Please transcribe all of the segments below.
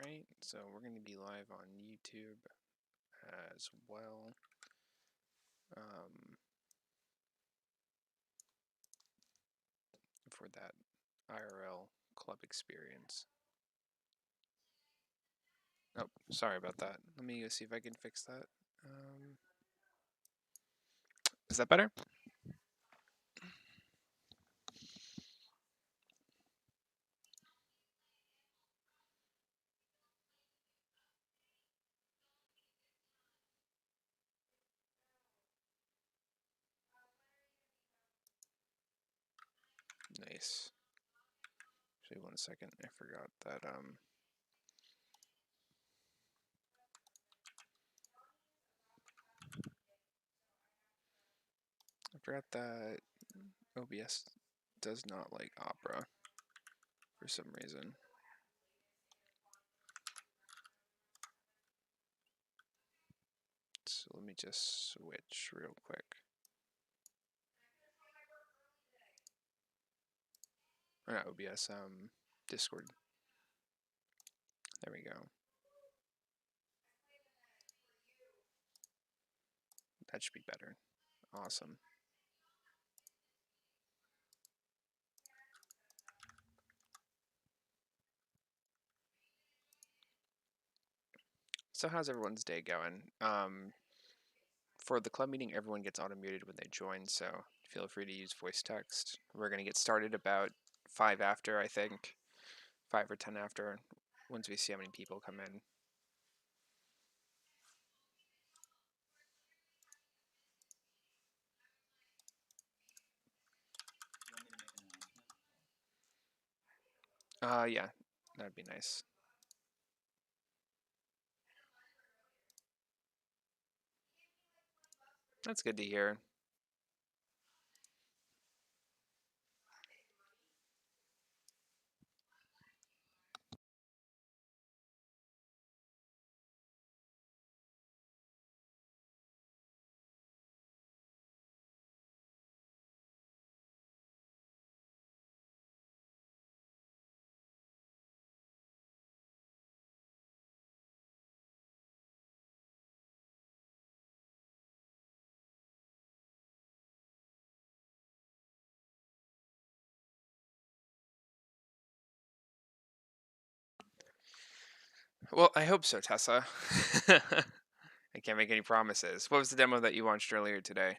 Alright, so we're going to be live on YouTube as well. For that IRL club experience. Oh, sorry about that. Let me go see if I can fix that. Is that better? Nice. Actually, 1 second. I forgot that OBS does not like Opera for some reason. So let me just switch real quick. Or not OBS, Discord. There we go. That should be better. Awesome. So how's everyone's day going? For the club meeting, everyone gets auto-muted when they join, so feel free to use voice text. We're going to get started about 5 after, I think. 5 or 10 after, once we see how many people come in. Yeah, that'd be nice. That's good to hear. Well, I hope so, Tessa. I can't make any promises. What was the demo that you launched earlier today?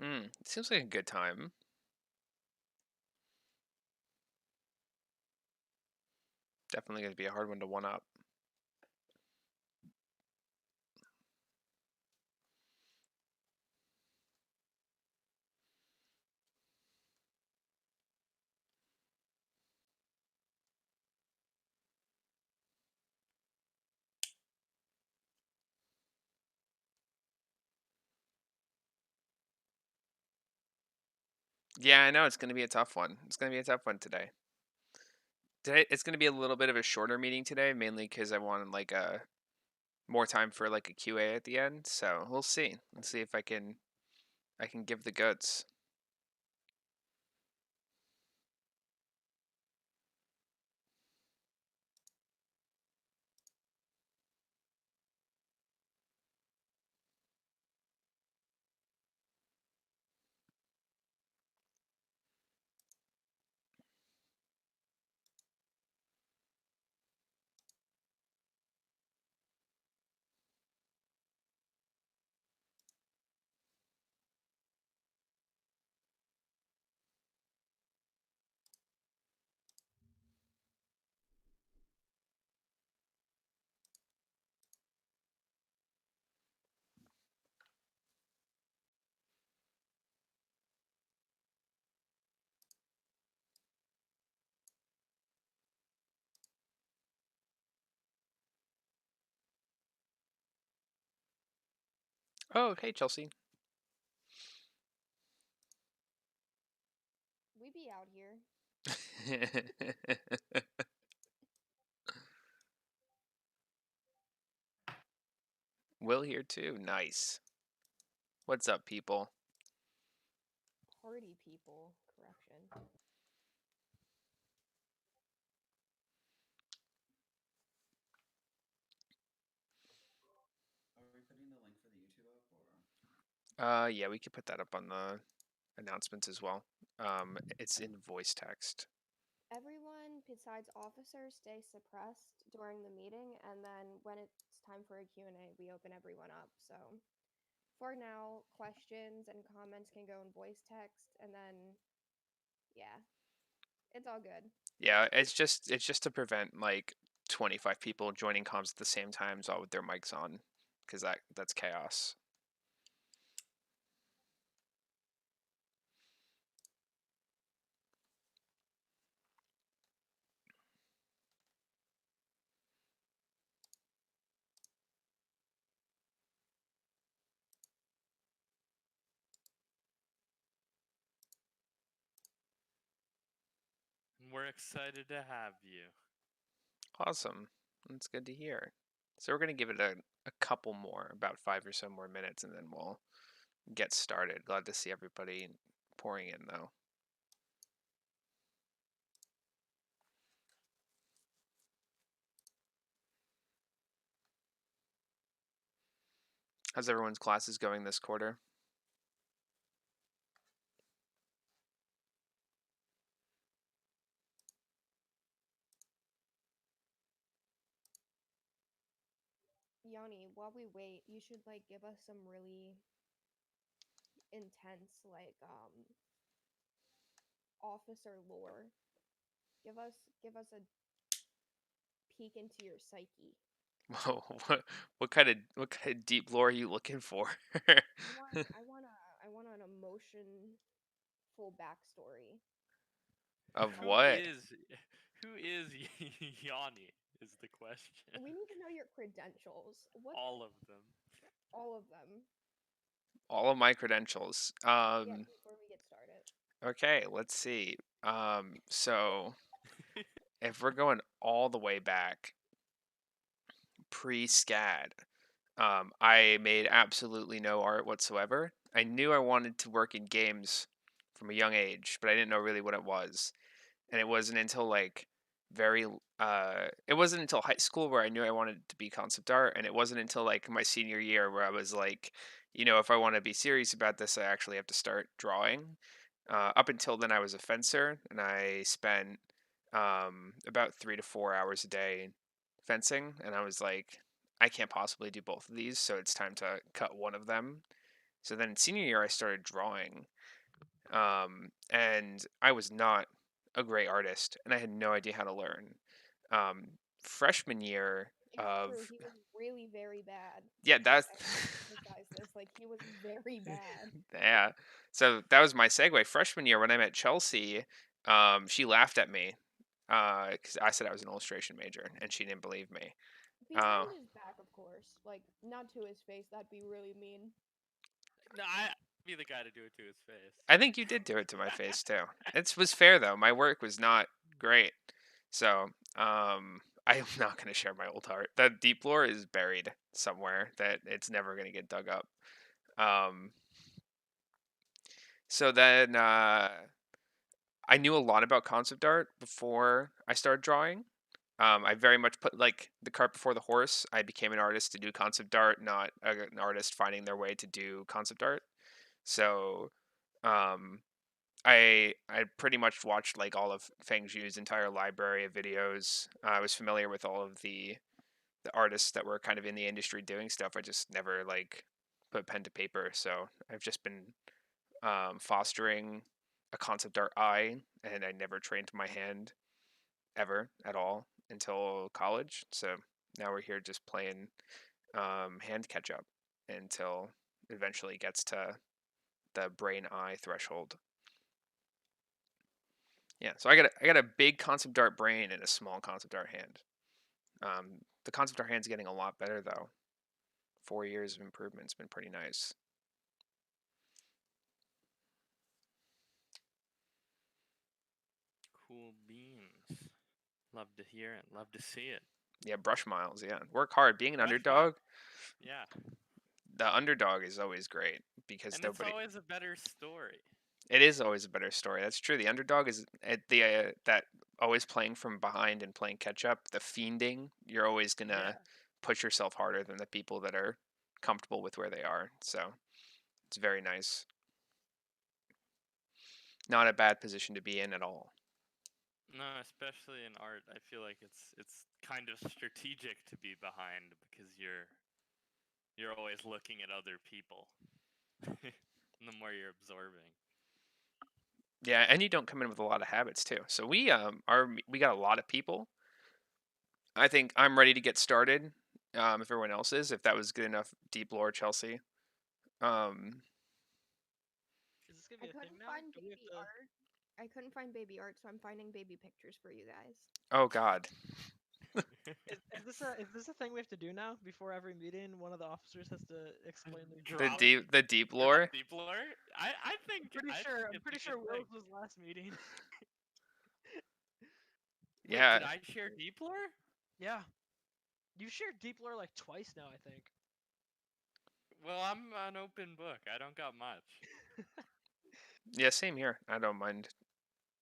It seems like a good time. Definitely going to be a hard one to one-up. Yeah, I know it's going to be a tough one. It's going to be a tough one today. It's going to be a little bit of a shorter meeting today, mainly because I wanted like more time for like a QA at the end. So we'll see. Let's see if I can give the goods. Oh, hey Chelsea. we be out here? Will here too. Nice. What's up, people? Party people. Correction. Are we putting the link for the YouTube up Yeah, we could put that up on the announcements as well. It's in voice text. Everyone besides officers stay suppressed during the meeting, and then when it's time for a Q&A, we open everyone up. So for now, questions and comments can go in voice text, and then yeah, it's all good. Yeah, it's just to prevent like 25 people joining comms at the same time, all with their mics on, because that's chaos. We're excited to have you. Awesome. That's good to hear. So we're gonna give it a couple more, about 5 or so more minutes, and then we'll get started. Glad to see everybody pouring in though. How's everyone's classes going this quarter? Yanni, while we wait, you should like give us some really intense officer lore. Give us a peek into your psyche. Whoa, what kind of deep lore are you looking for? I want an emotionful backstory. Of Who what? is who is Yanni is the question. We need to know your credentials. What? All of them. All of them. All of my credentials. Yeah, before we get started. Okay, let's see. So if we're going all the way back, pre-SCAD, I made absolutely no art whatsoever. I knew I wanted to work in games from a young age, but I didn't know really what it was. And it wasn't until like very it wasn't until high school where I knew I wanted to be concept art, and it wasn't until like my senior year where I was like, if I want to be serious about this, I actually have to start drawing. Up until then, I was a fencer, and I spent about 3 to 4 hours a day fencing, and I was like, I can't possibly do both of these, so it's time to cut one of them. So then senior year, I started drawing, and I was not a great artist, and I had no idea how to learn. Um, Freshman year It's of true. He was really very bad. yeah, that's I want to emphasize this. Like he was very bad. yeah. So that was my segue. Freshman year when I met Chelsea, she laughed at me because I said I was an illustration major, and she didn't believe me. Uh, Behind his back, of course. Like not to his face. That'd be really mean. No, I'd be the guy to do it to his face. I think you did do it to my face too. It was fair though. My work was not great, so I'm not going to share my old art. That deep lore is buried somewhere that it's never going to get dug up. Um, so then I knew a lot about concept art before I started drawing. I very much put like the cart before the horse. I became an artist to do concept art, not an artist finding their way to do concept art. So um, I pretty much watched like all of Feng Zhu's entire library of videos. I was familiar with all of the artists that were kind of in the industry doing stuff. I just never like put pen to paper. So I've just been fostering a concept art eye, and I never trained my hand ever at all until college. So now we're here just playing hand catch up until eventually gets to the brain eye threshold. Yeah, so I got a big concept art brain and a small concept art hand. The concept art hand's getting a lot better though. 4 years of improvement's been pretty nice. Cool beans. Love to hear it. Love to see it. Yeah, brush miles. Yeah, work hard. Being an Brush underdog, Yeah. the underdog is always great because And it's nobody. always a better story. It is always a better story. That's true. The underdog is at the that always playing from behind and playing catch up. The fiending, you're always Yeah. gonna push yourself harder than the people that are comfortable with where they are. So it's very nice. Not a bad position to be in at all. No, especially in art, I feel like it's kind of strategic to be behind because you're always looking at other people. And the more you're absorbing. Yeah, and you don't come in with a lot of habits too. So we got a lot of people. I think I'm ready to get started. If everyone else is, if that was good enough, deep lore, Chelsea. Um, Is this gonna I be a thing couldn't now? find Do we have baby to? art. I couldn't find baby art, so I'm finding baby pictures for you guys. oh God, Is this a thing we have to do now? Before every meeting, one of the officers has to explain their Drop- the deep Drop lore. deep lore? I think I'm it's pretty a sure good thing. Will's was last meeting. Wait, Yeah, did I share deep lore? Yeah. You shared deep lore like twice now, I think. Well, I'm an open book. I don't got much. yeah, same here. I don't mind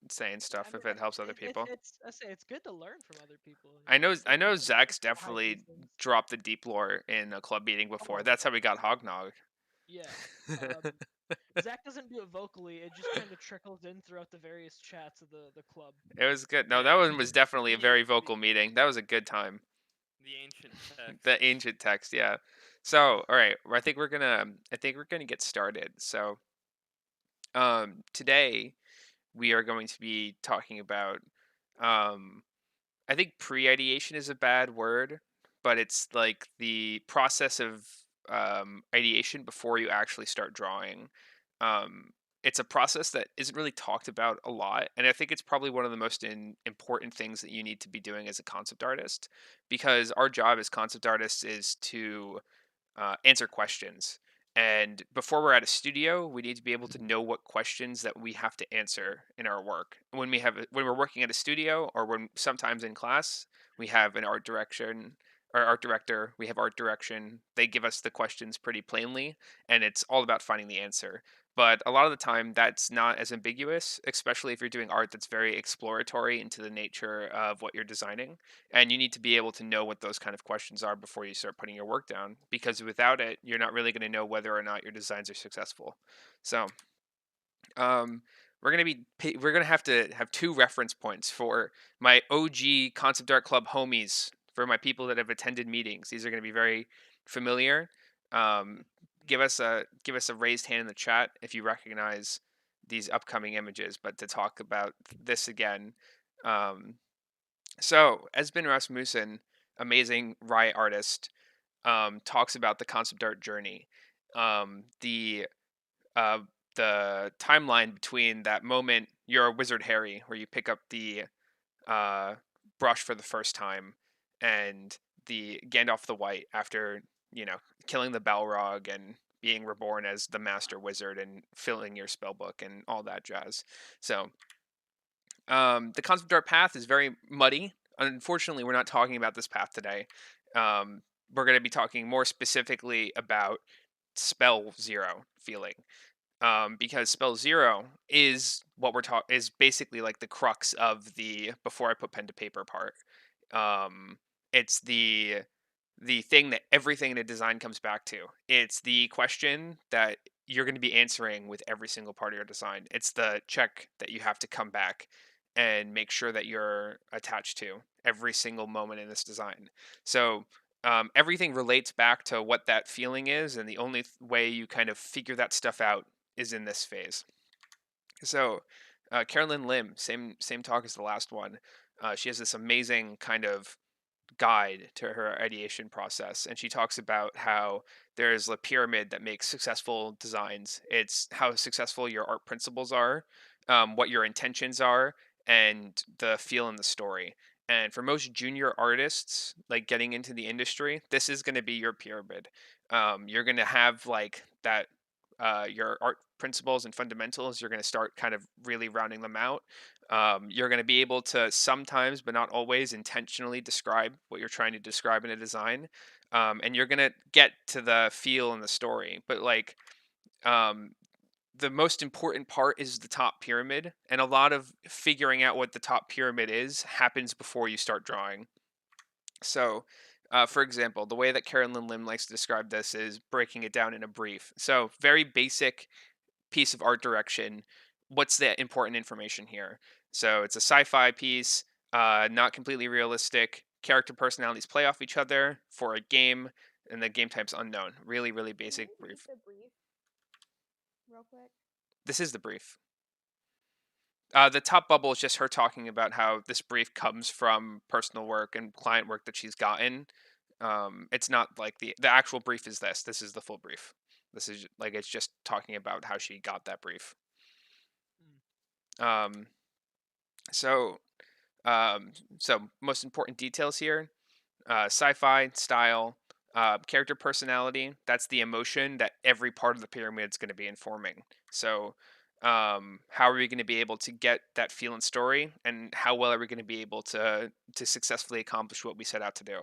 saying stuff if it helps other people. I say it's good to learn from other people. I know It's never Zach's good to hide these definitely things. dropped the deep lore in a club meeting before. Oh. That's how we got Hognog. Yeah. Zach doesn't do it vocally. It just kind of trickles in throughout the various chats of the club. It was good. No, Yeah. that one was definitely a We- very we- vocal meeting. That was a good time. The ancient text. The ancient text, yeah. So, all right, I think we're gonna get started. So, today we are going to be talking about, um, I think pre-ideation is a bad word, but it's like the process of ideation before you actually start drawing. Um, it's a process that isn't really talked about a lot, and I think it's probably one of the most important things that you need to be doing as a concept artist, because our job as concept artists is to answer questions. And before we're at a studio, we need to be able to know what questions that we have to answer in our work. When we're working at a studio, or when sometimes in class, we have an art direction or art director. We have art direction. They give us the questions pretty plainly, and it's all about finding the answer. But a lot of the time, that's not as ambiguous, especially if you're doing art that's very exploratory into the nature of what you're designing. And you need to be able to know what those kind of questions are before you start putting your work down, because without it, you're not really going to know whether or not your designs are successful. So, um, we're gonna have to have two reference points for my OG Concept Art Club homies, for my people that have attended meetings. These are going to be very familiar. Um, give us a raised hand in the chat if you recognize these upcoming images. But to talk about this again, um, so Esben Rasmussen, amazing riot artist, talks about the concept art journey. The uh, the timeline between that moment you're a wizard Harry, where you pick up the uh, brush for the first time, and the Gandalf the White after killing the Balrog and being reborn as the master wizard and filling your spell book and all that jazz. So the concept art path is very muddy. Unfortunately, we're not talking about this path today. We're going to be talking more specifically about spell zero feeling, because spell zero is what we're talking is basically like the crux of the before I put pen to paper part. It's the thing that everything in a design comes back to. It's the question that you're going to be answering with every single part of your design. It's the check that you have to come back and make sure that you're attached to every single moment in this design. So everything relates back to what that feeling is, and the only way you kind of figure that stuff out is in this phase. So Carolyn Lim, same talk as the last one. She has this amazing kind of guide to her ideation process, and she talks about how there's a pyramid that makes successful designs. It's how successful your art principles are, what your intentions are, and the feel in the story. And for most junior artists, like getting into the industry, this is going to be your pyramid. You're going to have like that your art principles and fundamentals, you're going to start kind of really rounding them out. You're going to be able to sometimes, but not always, intentionally describe what you're trying to describe in a design. And you're going to get to the feel and the story. But like, um, the most important part is the top pyramid, and a lot of figuring out what the top pyramid is happens before you start drawing. So, for example, the way that Carolyn Lim likes to describe this is breaking it down in a brief. So, very basic piece of art direction. What's the important information here? So, it's a sci-fi piece, not completely realistic. Character personalities play off each other for a game, and the game type's unknown. Really, really Can basic you repeat brief. the brief real quick? This is the brief. The top bubble is just her talking about how this brief comes from personal work and client work that she's gotten. It's not like the actual brief is this. This is the full brief. This is like it's just talking about how she got that brief. Um, so um, so most important details here: sci-fi style, character personality. That's the emotion that every part of the pyramid is going to be informing. So, how are we going to be able to get that feel and story, and how well are we going to be able to successfully accomplish what we set out to do?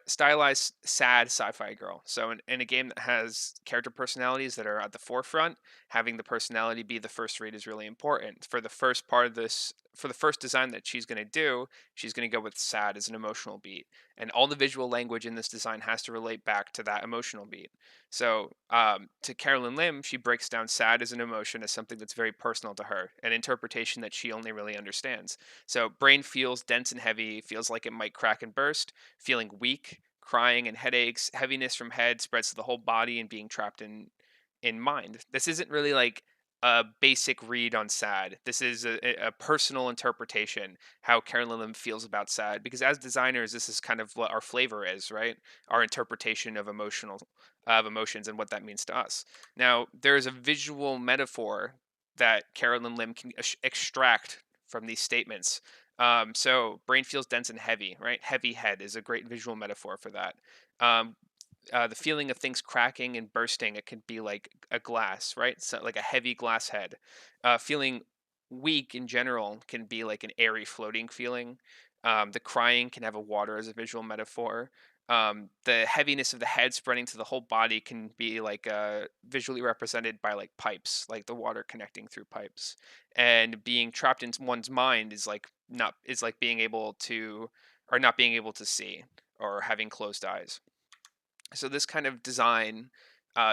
Stylized sad sci-fi girl. So in a game that has character personalities that are at the forefront, having the personality be the first read is really important. For the first part of this, for the first design that she's going to do, she's going to go with sad as an emotional beat, and all the visual language in this design has to relate back to that emotional beat. So to Carolyn Lim, she breaks down sad as an emotion as something that's very personal to her, an interpretation that she only really understands. So brain feels dense and heavy, feels like it might crack and burst, feeling weak, crying and headaches, heaviness from head spreads to the whole body, and being trapped in mind. This isn't really like a basic read on sad. This is a personal interpretation how Carolyn Lim feels about sad, because as designers, this is kind of what our flavor is, right? Our interpretation of emotions and what that means to us. Now, there's a visual metaphor that Carolyn Lim can extract from these statements. So brain feels dense and heavy, right? Heavy head is a great visual metaphor for that. Um, the feeling of things cracking and bursting, it can be like a glass, right? So like a heavy glass head. Feeling weak in general can be like an airy floating feeling. The crying can have a water as a visual metaphor. The heaviness of the head spreading to the whole body can be like visually represented by like pipes, like the water connecting through pipes. And being trapped in one's mind is like not is like being able to or not being able to see or having closed eyes. So this kind of design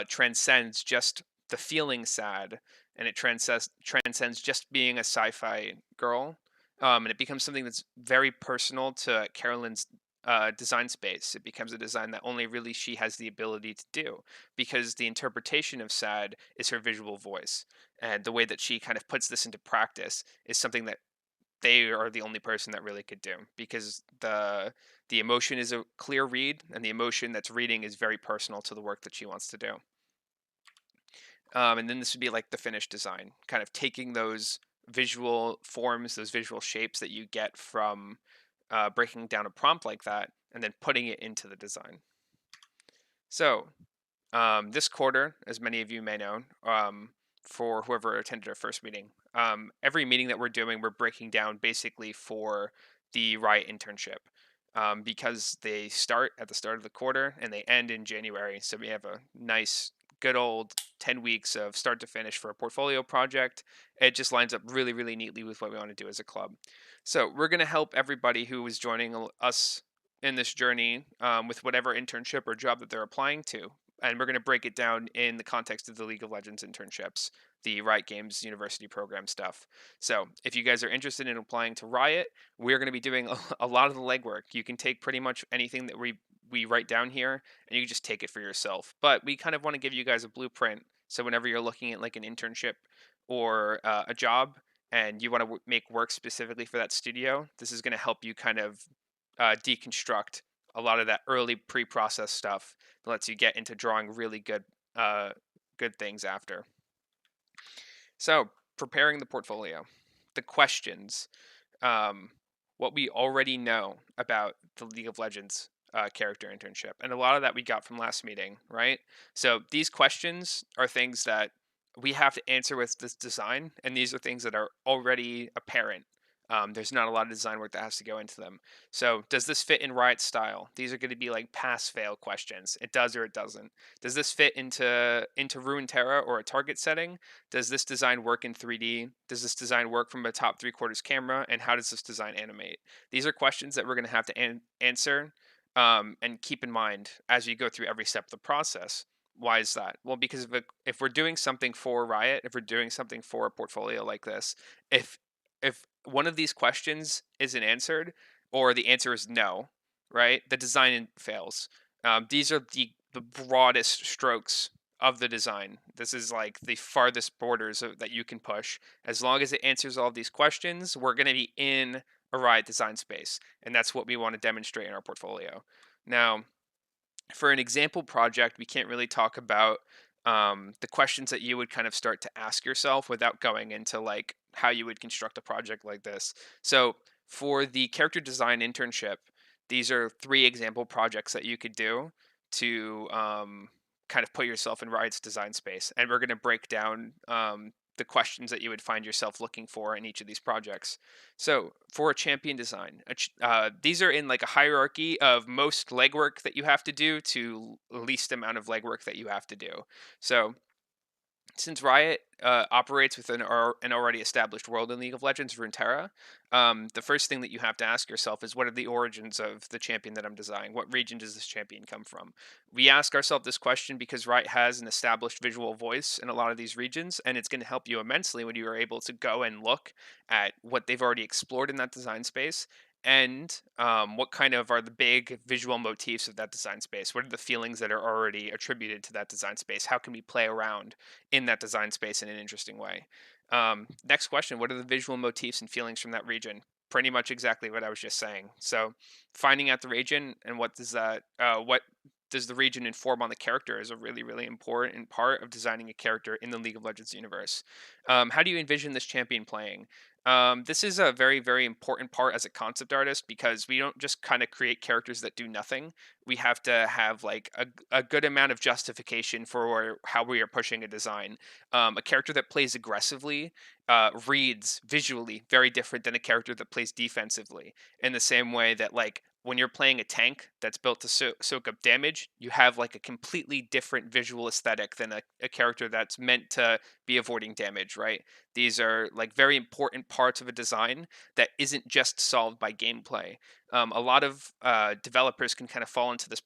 transcends just the feeling sad, and it transcends just being a sci-fi girl, and it becomes something that's very personal to Carolyn's design space. It becomes a design that only really she has the ability to do, because the interpretation of sad is her visual voice, and the way that she kind of puts this into practice is something that they are the only person that really could do, because the emotion is a clear read, and the emotion that's reading is very personal to the work that she wants to do. And then this would be like the finished design, kind of taking those visual forms, those visual shapes that you get from breaking down a prompt like that, and then putting it into the design. So this quarter, as many of you may know, for whoever attended our first meeting, every meeting that we're doing, we're breaking down basically for the Riot internship, because they start at the start of the quarter and they end in January. So we have a nice, good old 10 weeks of start to finish for a portfolio project. It just lines up really, really neatly with what we want to do as a club. So we're going to help everybody who is joining us in this journey with whatever internship or job that they're applying to, and we're going to break it down in the context of the League of Legends internships, the Riot Games University program stuff. So if you guys are interested in applying to Riot, we're going to be doing a lot of the legwork. You can take pretty much anything that we write down here, and you can just take it for yourself. But we kind of want to give you guys a blueprint, so whenever you're looking at like an internship or a job, and you want to make work specifically for that studio, this is going to help you kind of deconstruct a lot of that early pre-process stuff that lets you get into drawing really good things after. So preparing the portfolio, the questions, what we already know about the League of Legends character internship, and a lot of that we got from last meeting, right? So these questions are things that we have to answer with this design, and these are things that are already apparent. There's not a lot of design work that has to go into them. So, does this fit in Riot's style? These are going to be like pass-fail questions. It does or it doesn't. Does this fit into Runeterra or a target setting? Does this design work in 3D? Does this design work from a top three-quarters camera? And how does this design animate? These are questions that we're going to have to answer and keep in mind as you go through every step of the process. Why is that? Well, because if we're doing something for Riot, if we're doing something for a portfolio like this, if if one of these questions isn't answered or the answer is no, right, the design fails. These are the broadest strokes of the design. This is like the farthest borders that you can push. As long as it answers all of these questions, we're going to be in a Riot design space, and that's what we want to demonstrate in our portfolio. Now, for an example project, we can't really talk about the questions that you would kind of start to ask yourself without going into like how you would construct a project like this. So for the character design internship, these are 3 example projects that you could do to kind of put yourself in Riot's design space. And we're going to break down the questions that you would find yourself looking for in each of these projects. So for a champion design, these are in like a hierarchy of most legwork that you have to do to least amount of legwork that you have to do. So since Riot operates within an already established world in League of Legends, Runeterra, the first thing that you have to ask yourself is, what are the origins of the champion that I'm designing? What region does this champion come from? We ask ourselves this question because Riot has an established visual voice in a lot of these regions, and it's going to help you immensely when you are able to go and look at what they've already explored in that design space, and what kind of are the big visual motifs of that design space. What are the feelings that are already attributed to that design space? How can we play around in that design space in an interesting way? Next question: what are the visual motifs and feelings from that region? Pretty much exactly what I was just saying. So, finding out the region and what does the region inform on the character is a really, really important part of designing a character in the League of Legends universe. How do you envision this champion playing? This is a very, very important part as a concept artist, because we don't just kind of create characters that do nothing. We have to have like a good amount of justification for how we are pushing a design. A character that plays aggressively reads visually very different than a character that plays defensively. In the same way that, like, when you're playing a tank that's built to soak up damage, you have like a completely different visual aesthetic than a character that's meant to be avoiding damage, right? These are like very important parts of a design that isn't just solved by gameplay. A lot of developers can kind of fall into this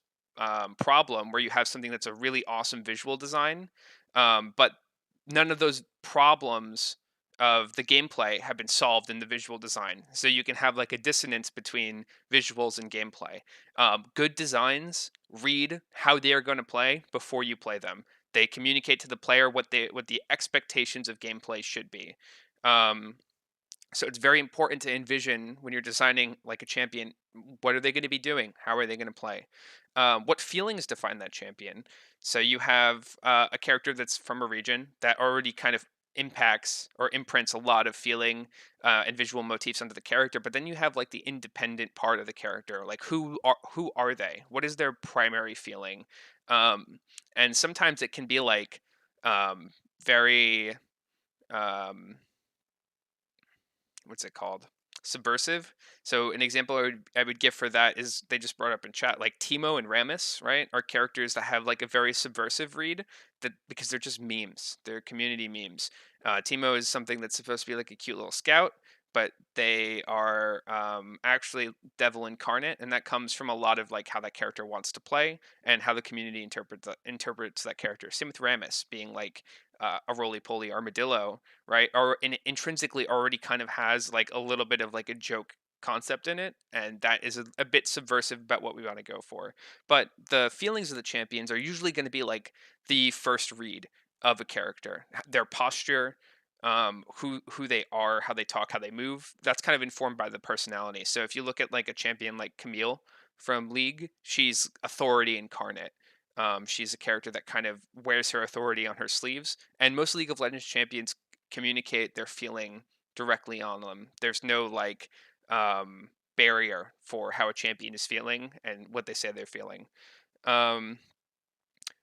problem where you have something that's a really awesome visual design, but none of those problems of the gameplay have been solved in the visual design. So you can have like a dissonance between visuals and gameplay. Good designs read how they are going to play before you play them. They communicate to the player what the expectations of gameplay should be. Um, so it's very important to envision when you're designing like a champion, what are they going to be doing? How are they going to play? What feelings define that champion? So you have a character that's from a region that already kind of impacts or imprints a lot of feeling and visual motifs onto the character, but then you have like the independent part of the character, like who are they? What is their primary feeling? Um, and sometimes it can be like very um, what's it called? Subversive. So an example I would give for that is, they just brought up in chat, like Timo and Ramus, right? Are characters that have like a very subversive read, that because they're just memes. They're community memes. Timo is something that's supposed to be like a cute little scout, but they are actually devil incarnate, and that comes from a lot of like how that character wants to play and how the community interprets that character. Same with Ramus being like a roly poly armadillo, right? Or intrinsically already kind of has like a little bit of like a joke concept in it, and that is a bit subversive about what we want to go for. But the feelings of the champions are usually going to be like the first read of a character, their posture, who they are, how they talk, how they move. That's kind of informed by the personality. So if you look at like a champion like Camille from League, she's authority incarnate. She's a character that kind of wears her authority on her sleeves, and most League of Legends champions communicate their feeling directly on them. There's no like barrier for how a champion is feeling and what they say they're feeling. Um,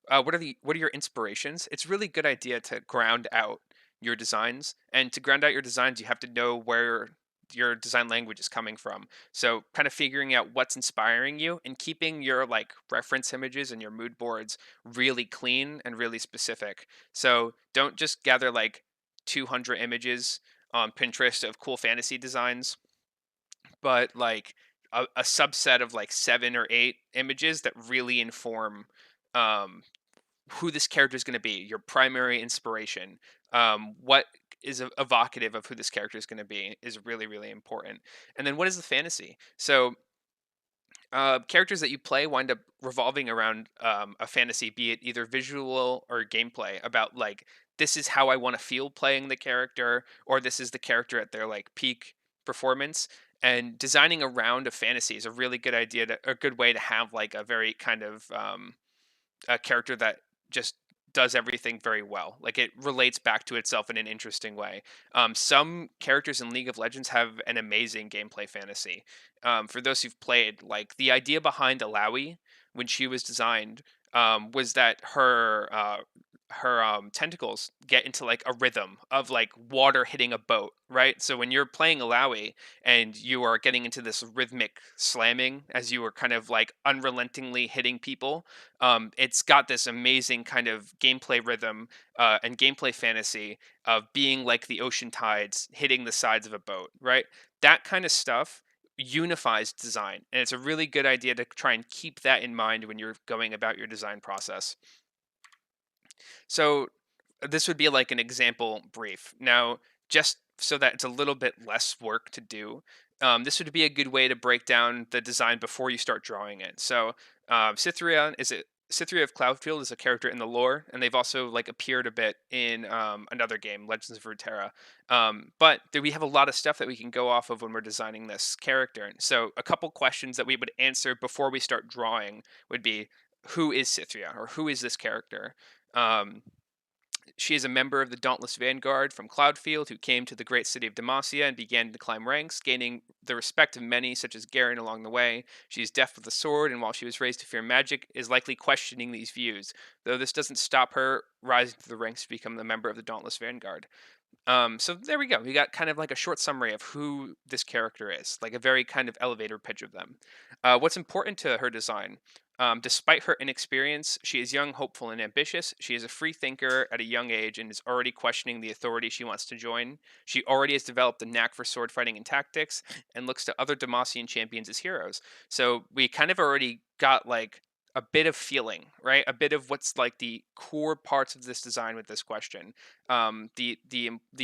what are your inspirations? It's a really good idea to ground out your designs, and to ground out your designs, you have to know where your design language is coming from. So, kind of figuring out what's inspiring you and keeping your like reference images and your mood boards really clean and really specific. So, don't just gather like 200 images on Pinterest of cool fantasy designs, but like a subset of like 7 or 8 images that really inform um, who this character is going to be, your primary inspiration. What is evocative of who this character is going to be is really, really important. And then what is the fantasy? So characters that you play wind up revolving around a fantasy, be it either visual or gameplay, about like this is how I want to feel playing the character, or this is the character at their like peak performance. And designing around a fantasy is a really good idea, a good way to have like a very kind of a character that just does everything very well. Like it relates back to itself in an interesting way. Some characters in League of Legends have an amazing gameplay fantasy. For those who've played, like the idea behind Alawi when she was designed was that her tentacles get into like a rhythm of like water hitting a boat, right? So when you're playing Alawi and you are getting into this rhythmic slamming as you are kind of like unrelentingly hitting people, it's got this amazing kind of gameplay rhythm and gameplay fantasy of being like the ocean tides hitting the sides of a boat, right? That kind of stuff unifies design, and it's a really good idea to try and keep that in mind when you're going about your design process. So this would be like an example brief. Now, just so that it's a little bit less work to do, this would be a good way to break down the design before you start drawing it. So, Cytherea of Cloudfield is a character in the lore, and they've also like appeared a bit in another game, Legends of Runeterra. We have a lot of stuff that we can go off of when we're designing this character. So, a couple questions that we would answer before we start drawing would be, who is Cytherea, or who is this character? Um, she is a member of the Dauntless Vanguard from Cloudfield who came to the great city of Demacia and began to climb ranks, gaining the respect of many, such as Garen, along the way. She is deaf with a sword, and while she was raised to fear magic, is likely questioning these views, though this doesn't stop her rising through the ranks to become a member of the Dauntless Vanguard. So there we go. We got kind of like a short summary of who this character is, like a very kind of elevator pitch of them. What's important to her design? Despite her inexperience, she is young, hopeful, and ambitious. She is a free thinker at a young age and is already questioning the authority she wants to join. She already has developed a knack for sword fighting and tactics and looks to other Demacian champions as heroes. So we kind of already got like a bit of feeling, right? A bit of what's like the core parts of this design with this question. The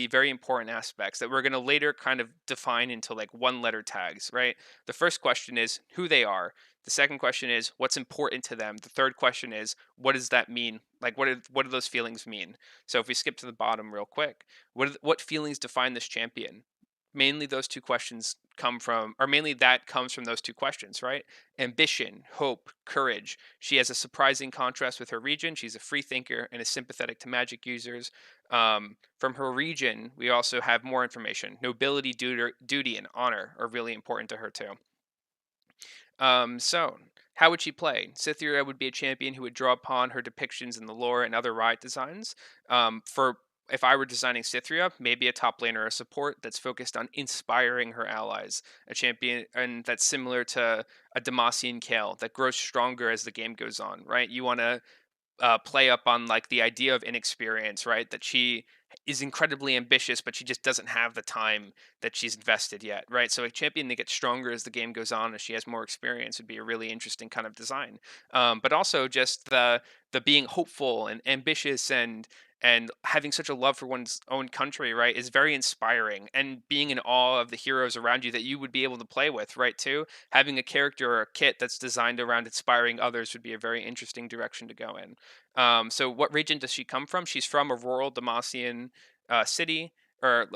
very important aspects that we're going to later kind of define into like one letter tags, right? The first question is who they are. The second question is what's important to them. The third question is what does that mean? Like what do those feelings mean? So if we skip to the bottom real quick, what feelings define this champion? Mainly those two questions come from, or mainly that comes from those two questions, right? Ambition, hope, courage. She has a surprising contrast with her region. She's a free thinker and is sympathetic to magic users. From her region, we also have more information. Nobility, duty, and honor are really important to her too. So, how would she play? Cytherea would be a champion who would draw upon her depictions in the lore and other riot designs. For if I were designing Cytherea, maybe a top laner or a support that's focused on inspiring her allies. A champion, and that's similar to a Demacian Kale that grows stronger as the game goes on, right? You want to play up on like the idea of inexperience, right? That she is incredibly ambitious, but she just doesn't have the time that she's invested yet, right? So a champion that gets stronger as the game goes on, as she has more experience, would be a really interesting kind of design. But also just the being hopeful and ambitious and having such a love for one's own country, right, is very inspiring. And being in awe of the heroes around you that you would be able to play with, right, too. Having a character or a kit that's designed around inspiring others would be a very interesting direction to go in. So, what region does she come from? She's from a rural Demacian city or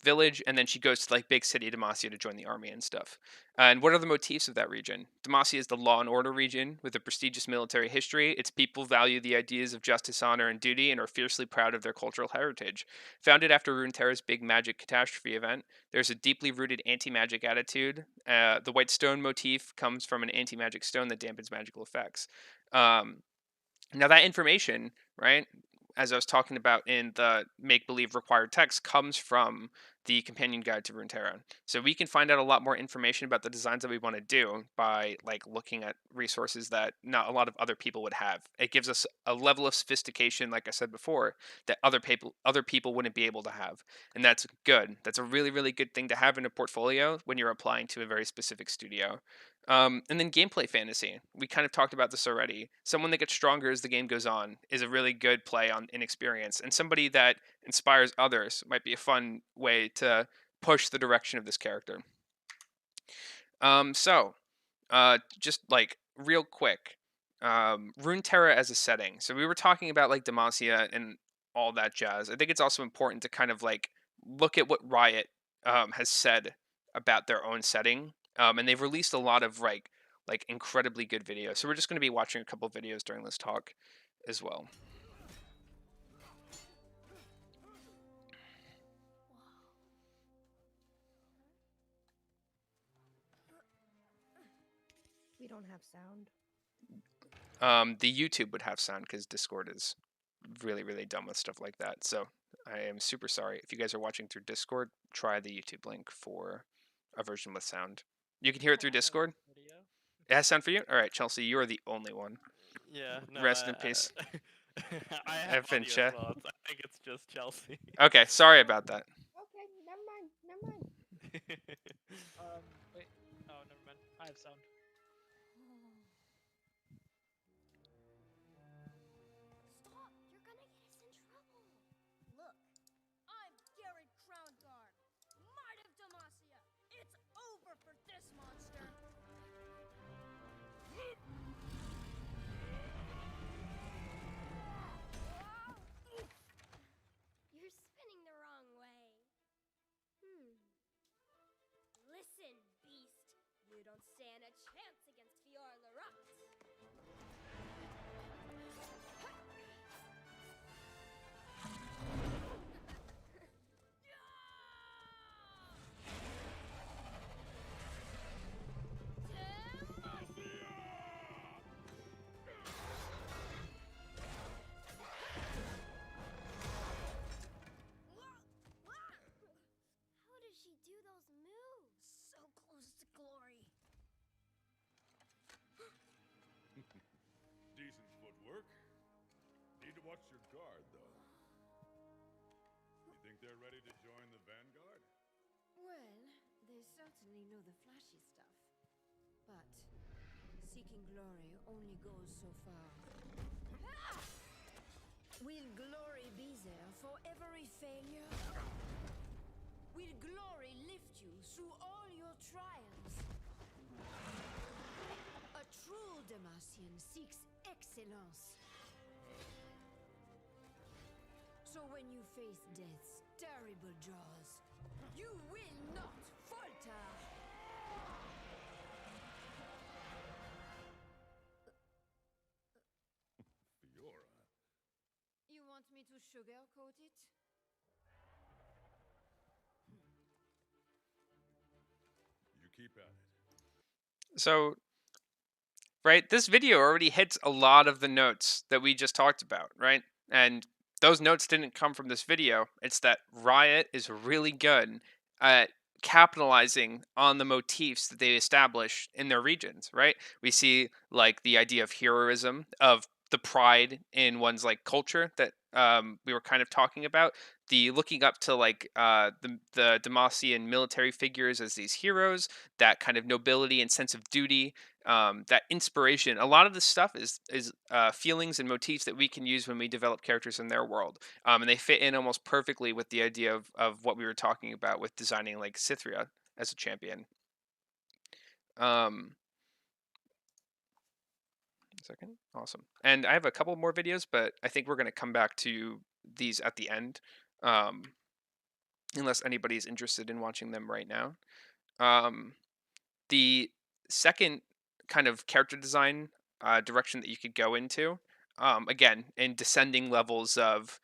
village, and then she goes to like big city Demacia to join the army and stuff. And what are the motifs of that region? Demacia is the law and order region with a prestigious military history. Its people value the ideas of justice, honor, and duty, and are fiercely proud of their cultural heritage. Founded after Runeterra's big magic catastrophe event, there's a deeply rooted anti-magic attitude. The white stone motif comes from an anti-magic stone that dampens magical effects. Um, Now that information, right, as I was talking about in the make-believe required text, comes from the companion guide to Runeterra. So we can find out a lot more information about the designs that we want to do by like looking at resources that not a lot of other people would have. It gives us a level of sophistication, like I said before, that other people wouldn't be able to have. And that's good. That's a really, really good thing to have in a portfolio when you're applying to a very specific studio. And then gameplay fantasy. We kind of talked about this already. Someone that gets stronger as the game goes on is a really good play on inexperience, and somebody that inspires others might be a fun way to push the direction of this character. Just like real quick, Runeterra as a setting. So we were talking about like Demacia and all that jazz. I think it's also important to kind of like look at what Riot has said about their own setting, and they've released a lot of like incredibly good videos. So we're just going to be watching a couple of videos during this talk as well. We don't have sound. The YouTube would have sound because Discord is really, really dumb with stuff like that. So I am super sorry. If you guys are watching through Discord, try the YouTube link for a version with sound. You can hear it through Discord? Video? It has sound for you? All right, Chelsea, you are the only one. Yeah, no. Rest in peace. I have audio Fincha. as well. I think it's just Chelsea. Okay, sorry about that. Okay, never mind. Never mind. Wait. Oh, never mind. I have sound. Stop! You're gonna get us in trouble. Look, I'm Garrett Crownguard, Might of Demacia. It's over for this monster. You're spinning the wrong way. Listen, beast. You don't stand a chance against Fior Leroux. How does she do those moves? So close to glory. Decent footwork. Need to watch your guard, though. You think they're ready to join the vanguard? Well, they certainly know the flashy stuff. But seeking glory only goes so far. Will glory be there for every failure? Will glory lift you through all your trials? A true Demacian seeks excellence. So when you face death's terrible jaws, you will not falter! Fiora. You want me to sugarcoat it? You keep at it. So, right, this video already hits a lot of the notes that we just talked about, right? And those notes didn't come from this video. It's that Riot is really good at capitalizing on the motifs that they establish in their regions, right? We see like the idea of heroism, of the pride in one's like culture that we were kind of talking about, the looking up to like the Demacian military figures as these heroes, that kind of nobility and sense of duty, that inspiration. A lot of this stuff is feelings and motifs that we can use when we develop characters in their world, and they fit in almost perfectly with the idea of what we were talking about with designing like Cythria as a champion. Second, awesome. And I have a couple more videos, but I think we're going to come back to these at the end, unless anybody's interested in watching them right now. The second kind of character design direction that you could go into, again, in descending levels of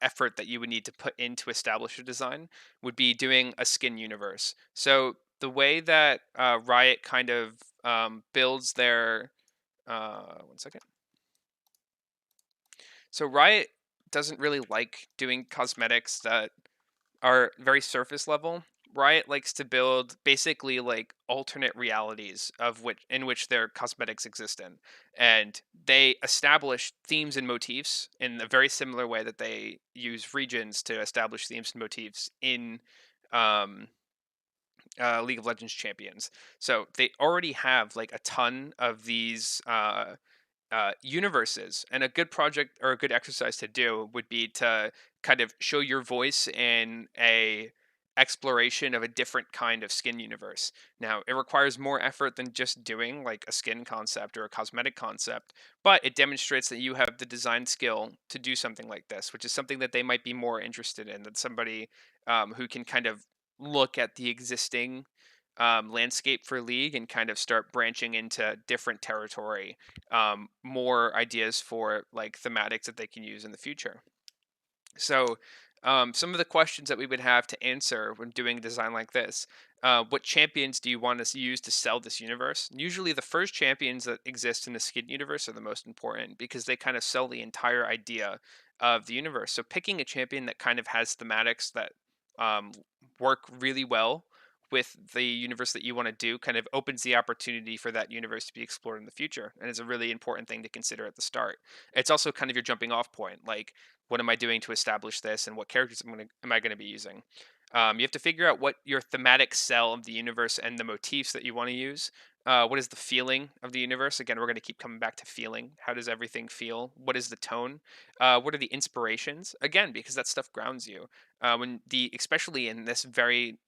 effort that you would need to put in to establish a design, would be doing a skin universe. So the way that Riot kind of builds their One second. So Riot doesn't really like doing cosmetics that are very surface level. Riot likes to build basically like alternate realities of which their cosmetics exist in, and they establish themes and motifs in a very similar way that they use regions to establish themes and motifs in um, League of Legends champions. So they already have like a ton of these universes, and a good project or a good exercise to do would be to kind of show your voice in a exploration of a different kind of skin universe. Now it requires more effort than just doing like a skin concept or a cosmetic concept, but it demonstrates that you have the design skill to do something like this, which is something that they might be more interested in than somebody who can kind of look at the existing landscape for League and kind of start branching into different territory, more ideas for like thematics that they can use in the future. So, some of the questions that we would have to answer when doing a design like this: what champions do you want to use to sell this universe? Usually, the first champions that exist in the skin universe are the most important because they kind of sell the entire idea of the universe. So, picking a champion that kind of has thematics that um, work really well with the universe that you want to do kind of opens the opportunity for that universe to be explored in the future, and is a really important thing to consider at the start. It's also kind of your jumping off point, like what am I doing to establish this, and what characters am I going to be using? You have to figure out what your thematic cell of the universe and the motifs that you want to use. What is the feeling of the universe? Again, we're going to keep coming back to feeling. How does everything feel? What is the tone? What are the inspirations? Again, because that stuff grounds you. Especially in this very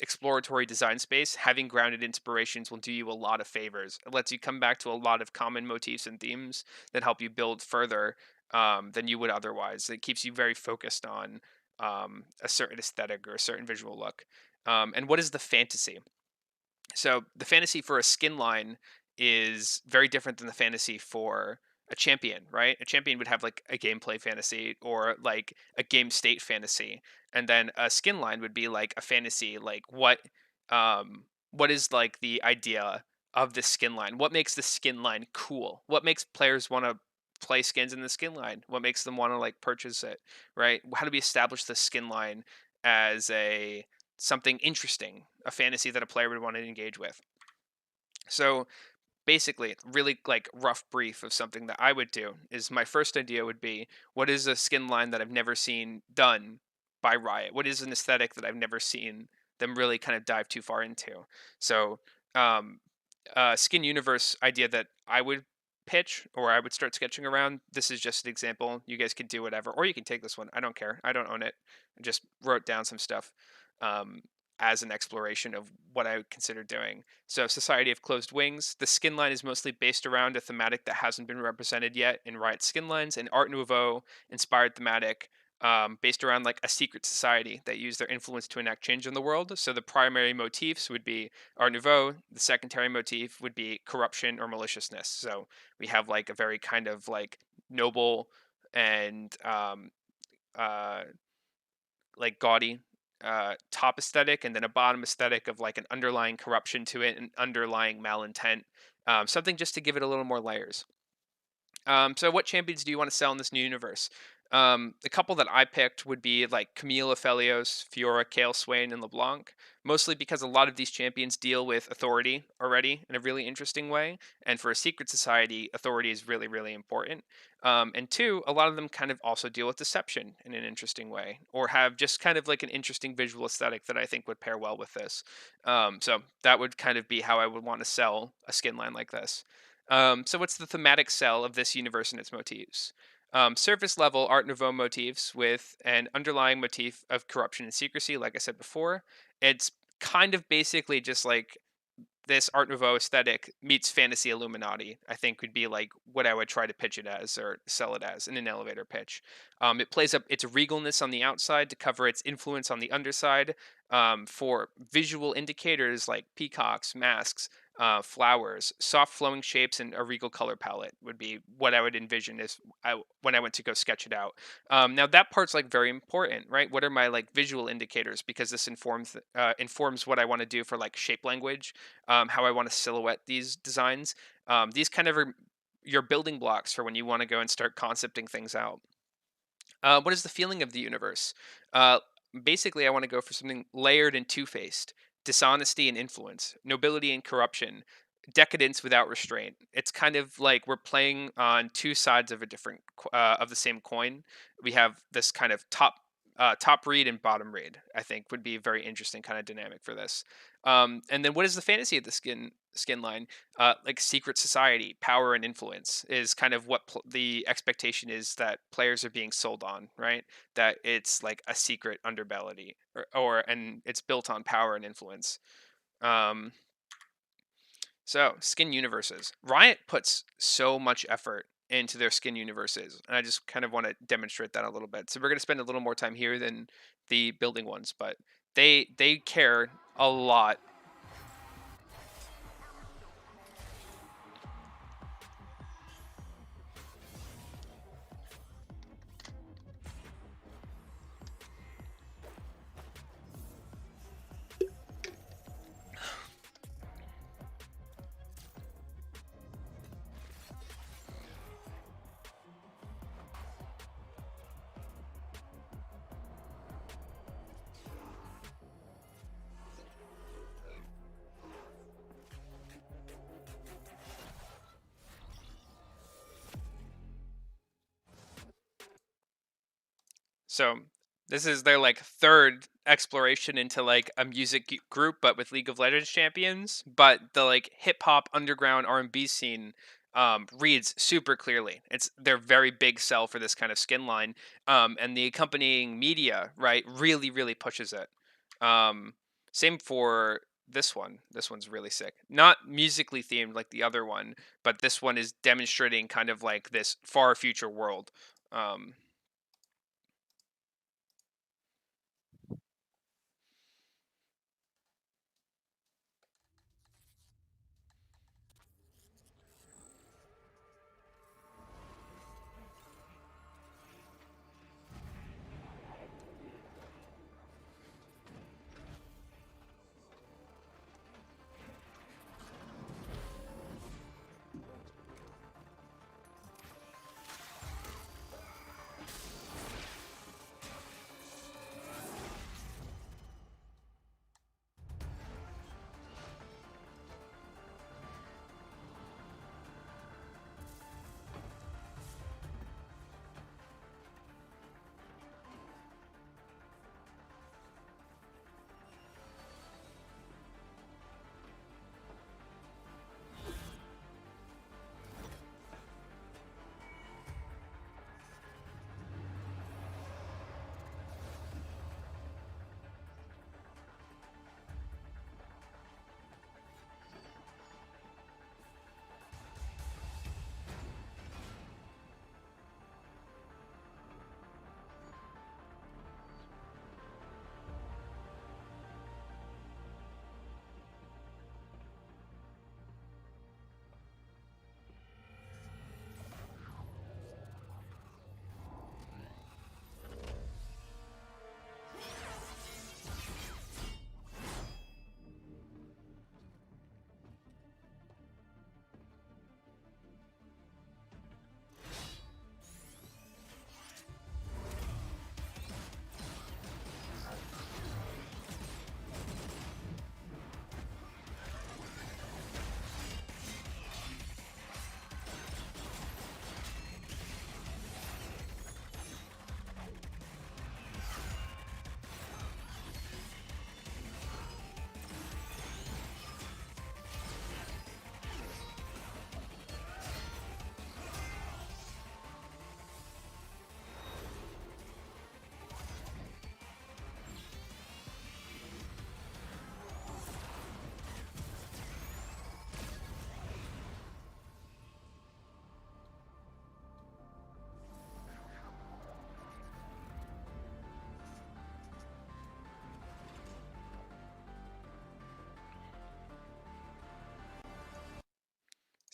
exploratory design space, having grounded inspirations will do you a lot of favors. It lets you come back to a lot of common motifs and themes that help you build further than you would otherwise. It keeps you very focused on a certain aesthetic or a certain visual look. And what is the fantasy? So the fantasy for a skin line is very different than the fantasy for a champion, right? A champion would have like a gameplay fantasy or like a game state fantasy, and then a skin line would be like a fantasy, like what is like the idea of the skin line? What makes the skin line cool? What makes players want to play skins in the skin line? What makes them want to like purchase it, right? How do we establish the skin line as a something interesting, a fantasy that a player would want to engage with? So basically, really like rough brief of something that I would do is my first idea would be, what is a skin line that I've never seen done by Riot? What is an aesthetic that I've never seen them really kind of dive too far into? So um, skin universe idea that I would pitch or I would start sketching around. This is just an example. You guys can do whatever, or you can take this one. I don't care. I don't own it. I just wrote down some stuff um, as an exploration of what I would consider doing. So, Society of Closed Wings. The skin line is mostly based around a thematic that hasn't been represented yet in Riot skin lines, an Art Nouveau inspired thematic based around like a secret society that use their influence to enact change in the world. So the primary motifs would be Art Nouveau. The secondary motif would be corruption or maliciousness. So we have like a very kind of like noble and uh, like gaudy top aesthetic, and then a bottom aesthetic of like an underlying corruption to it, an underlying malintent, something just to give it a little more layers. So what champions do you want to sell in this new universe? A couple that I picked would be like Camille Aphelios, Fiora, Kale Swain, and LeBlanc, mostly because a lot of these champions deal with authority already in a really interesting way. And for a secret society, authority is really, really important. And two, a lot of them kind of also deal with deception in an interesting way, or have just kind of like an interesting visual aesthetic that I think would pair well with this. So that would kind of be how I would want to sell a skin line like this. So what's the thematic cell of this universe and its motifs? Surface level Art Nouveau motifs with an underlying motif of corruption and secrecy, like I said before. It's kind of basically just like this Art Nouveau aesthetic meets fantasy Illuminati, I think would be like what I would try to pitch it as or sell it as in an elevator pitch. It plays up its regalness on the outside to cover its influence on the underside, for visual indicators like peacocks, masks. flowers, soft flowing shapes, and a regal color palette would be what I would envision when I went to go sketch it out. Now that part's like very important, right? What are my like visual indicators? Because this informs what I want to do for like shape language, how I want to silhouette these designs. These kind of are your building blocks for when you want to go and start concepting things out. What is the feeling of the universe? Uh, Basically, I want to go for something layered and two faced: dishonesty and influence, nobility and corruption, decadence without restraint. It's kind of like we're playing on two sides of a of the same coin. We have this kind of top read and bottom read. I think would be a very interesting kind of dynamic for this. And then what is the fantasy of the skin line? Like secret society, power and influence is kind of what the expectation is that players are being sold on, right? That it's like a secret underbelly, and it's built on power and influence. Um, so skin universes. Riot puts so much effort into their skin universes, and I just kind of want to demonstrate that a little bit. So we're going to spend a little more time here than the building ones, but they care a lot. So this is their like third exploration into like a music group, but with League of Legends champions. But the like hip hop underground R&B scene reads super clearly. It's their very big sell for this kind of skin line, and the accompanying media, right, really pushes it. Same for this one. This one's really sick. Not musically themed like the other one, but this one is demonstrating kind of like this far future world. Um,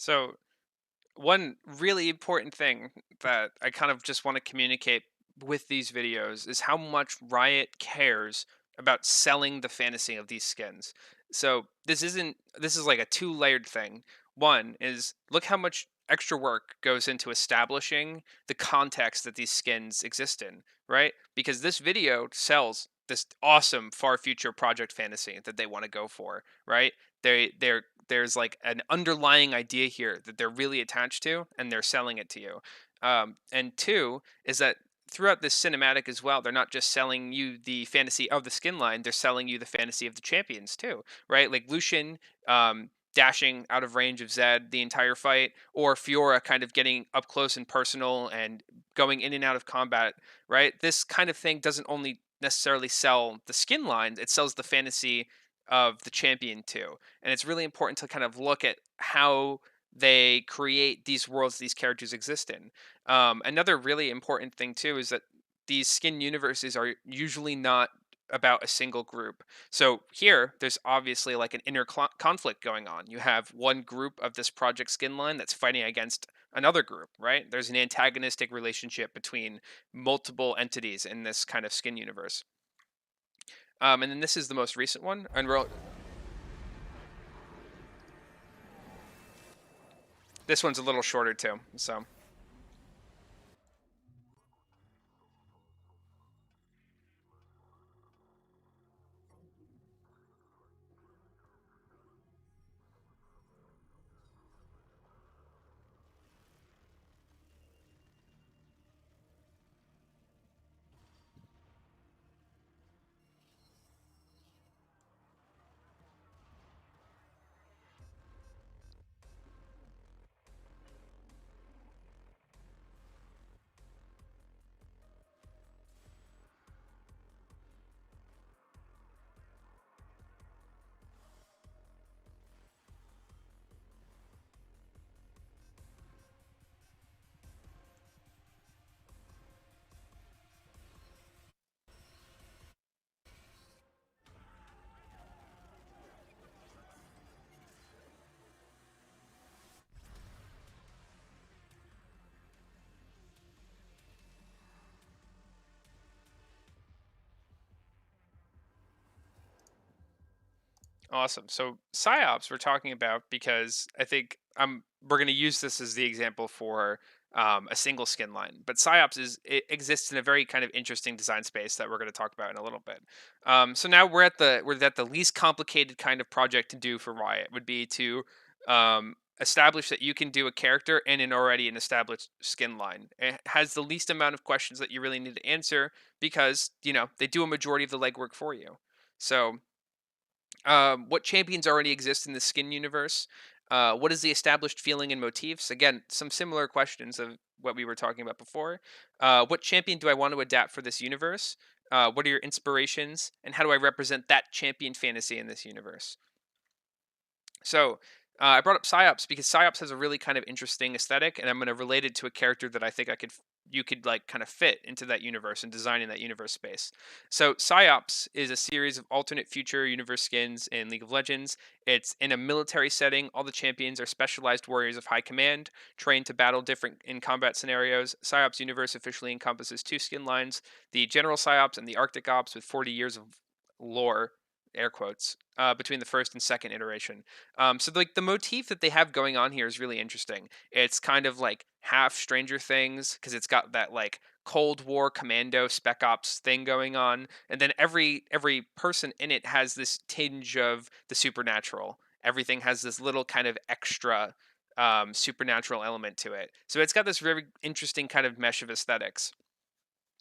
So one really important thing that I kind of just want to communicate with these videos is how much Riot cares about selling the fantasy of these skins. So this is like a two-layered thing. One is look how much extra work goes into establishing the context that these skins exist in, right? Because this video sells this awesome far future project fantasy that they want to go for, right? There's like an underlying idea here that they're really attached to, and they're selling it to you. And two is that throughout this cinematic as well, they're not just selling you the fantasy of the skin line; they're selling you the fantasy of the champions too, right? Like Lucian dashing out of range of Zed the entire fight, or Fiora kind of getting up close and personal and going in and out of combat, right? This kind of thing doesn't only necessarily sell the skin line; it sells the fantasy of the champion too. And it's really important to kind of look at how they create these worlds these characters exist in. Another really important thing too is that these skin universes are usually not about a single group. So here, there's obviously like an inner conflict going on. You have one group of this project skin line that's fighting against another group, right? There's an antagonistic relationship between multiple entities in this kind of skin universe. And then this is the most recent one. This one's a little shorter too, so. Awesome. So psyops we're talking about because I think we're going to use this as the example for a single skin line. But psyops it exists in a very kind of interesting design space that we're going to talk about in a little bit. So now we're at the least complicated kind of project to do for Riot would be to establish that you can do a character in an established skin line. It has the least amount of questions that you really need to answer because they do a majority of the legwork for you. So what champions already exist in the skin universe? What is the established feeling and motifs? Again, some similar questions of what we were talking about before. What champion do I want to adapt for this universe? What are your inspirations? And how do I represent that champion fantasy in this universe? So I brought up psyops because psyops has a really kind of interesting aesthetic, and I'm going to relate it to a character that I think you could like kind of fit into that universe and design in that universe space. So psyops is a series of alternate future universe skins in League of Legends. It's in a military setting. All the champions are specialized warriors of high command, trained to battle different in combat scenarios. Psyops universe officially encompasses two skin lines: the general psyops and the Arctic ops, with 40 years of lore, air quotes, between the first and second iteration. So like the motif that they have going on here is really interesting. It's kind of like half Stranger Things because it's got that like Cold War commando spec ops thing going on, and then every person in it has this tinge of the supernatural. Everything has this little kind of extra supernatural element to it. So it's got this very interesting kind of mesh of aesthetics.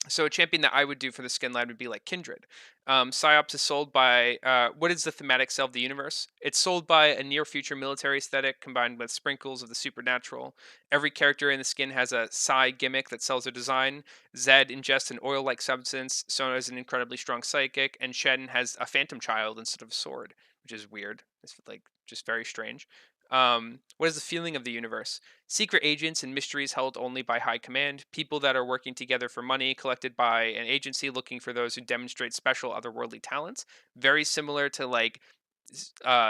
So a champion that I would do for the skin line would be like Kindred. Psyops is sold by what is the thematic cell of the universe? It's sold by a near future military aesthetic combined with sprinkles of the supernatural. Every character in the skin has a psi gimmick that sells their design. Zed ingests an oil-like substance. Sona is an incredibly strong psychic, and Shen has a phantom child instead of a sword, which is weird. It's like just very strange. What is the feeling of the universe? Secret agents and mysteries held only by high command, people that are working together for money collected by an agency looking for those who demonstrate special otherworldly talents. Very similar to like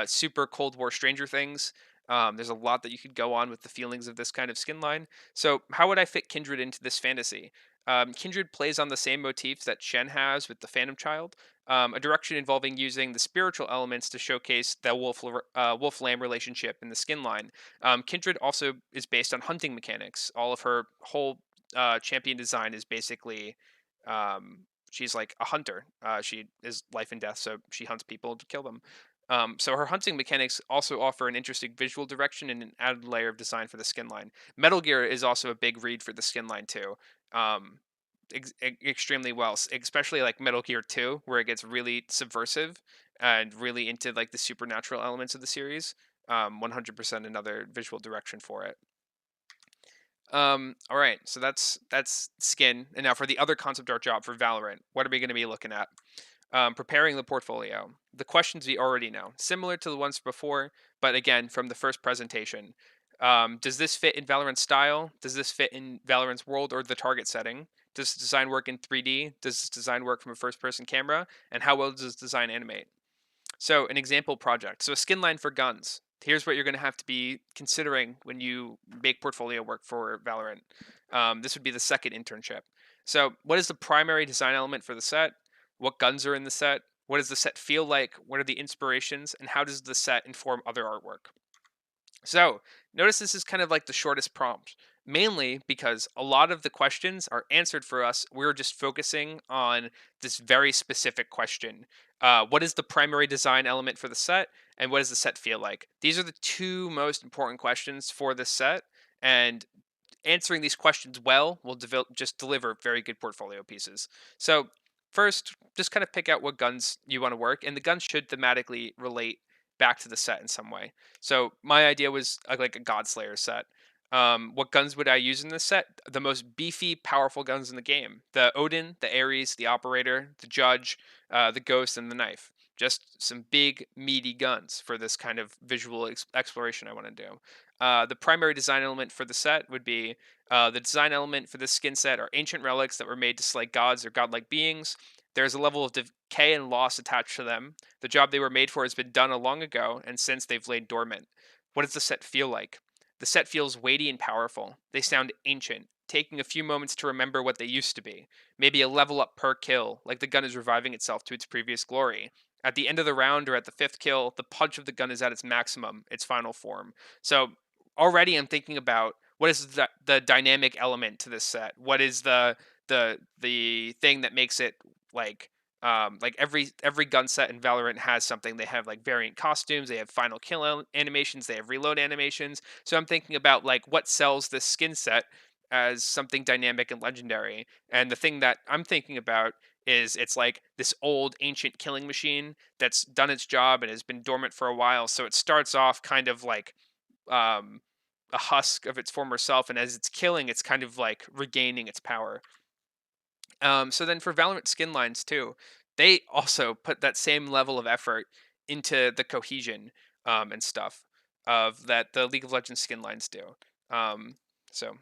super Cold War Stranger Things. There's a lot that you could go on with the feelings of this kind of skin line. So how would I fit Kindred into this fantasy? Kindred plays on the same motifs that Shen has with the Phantom Child, a direction involving using the spiritual elements to showcase the wolf-lamb relationship in the skin line. Kindred also is based on hunting mechanics. All of her whole champion design is basically she's like a hunter. She is life and death, so she hunts people to kill them. So her hunting mechanics also offer an interesting visual direction and an added layer of design for the skin line. Metal Gear is also a big read for the skin line too. Um, Extremely well, especially like Metal Gear 2, where it gets really subversive and really into like the supernatural elements of the series. 100% another visual direction for it. All right, so that's skin, and now for the other concept art job for Valorant, what are we going to be looking at? Preparing the portfolio. The questions we already know, similar to the ones before, but again from the first presentation. Does this fit in Valorant's style? Does this fit in Valorant's world or the target setting? Does the design work in 3D? Does this design work from a first-person camera? And how well does design animate? So an example project. So a skin line for guns. Here's what you're going to have to be considering when you make portfolio work for Valorant. This would be the second internship. So what is the primary design element for the set? What guns are in the set? What does the set feel like? What are the inspirations? And how does the set inform other artwork? So notice this is kind of like the shortest prompt, mainly because a lot of the questions are answered for us. We're just focusing on this very specific question. What is the primary design element for the set? And what does the set feel like? These are the two most important questions for this set. And answering these questions well will just deliver very good portfolio pieces. So first, just kind of pick out what guns you want to work, and the guns should thematically relate back to the set in some way. So my idea was like a Godslayer set. What guns would I use in this set? The most beefy, powerful guns in the game: the Odin, the Ares, the Operator, the Judge, the Ghost, and the Knife. Just some big, meaty guns for this kind of visual exploration I want to do. The primary design element for the set would be the design element for this skin set are ancient relics that were made to slay gods or godlike beings. There's a level of decay and loss attached to them. The job they were made for has been done a long ago, and since they've laid dormant. What does the set feel like? The set feels weighty and powerful. They sound ancient, taking a few moments to remember what they used to be. Maybe a level up per kill, like the gun is reviving itself to its previous glory. At the end of the round or at the fifth kill, the punch of the gun is at its maximum, its final form. So already I'm thinking about what is the dynamic element to this set. What is the thing that makes it like every gun set in Valorant has something. They have like variant costumes, they have final kill animations, they have reload animations. So I'm thinking about like what sells this skin set as something dynamic and legendary. And the thing that I'm thinking about is it's like this old ancient killing machine that's done its job and has been dormant for a while. So it starts off kind of like um, a husk of its former self, and as it's killing, it's kind of like regaining its power. So then for Valorant skin lines too, they also put that same level of effort into the cohesion and stuff of that the League of Legends skin lines do. So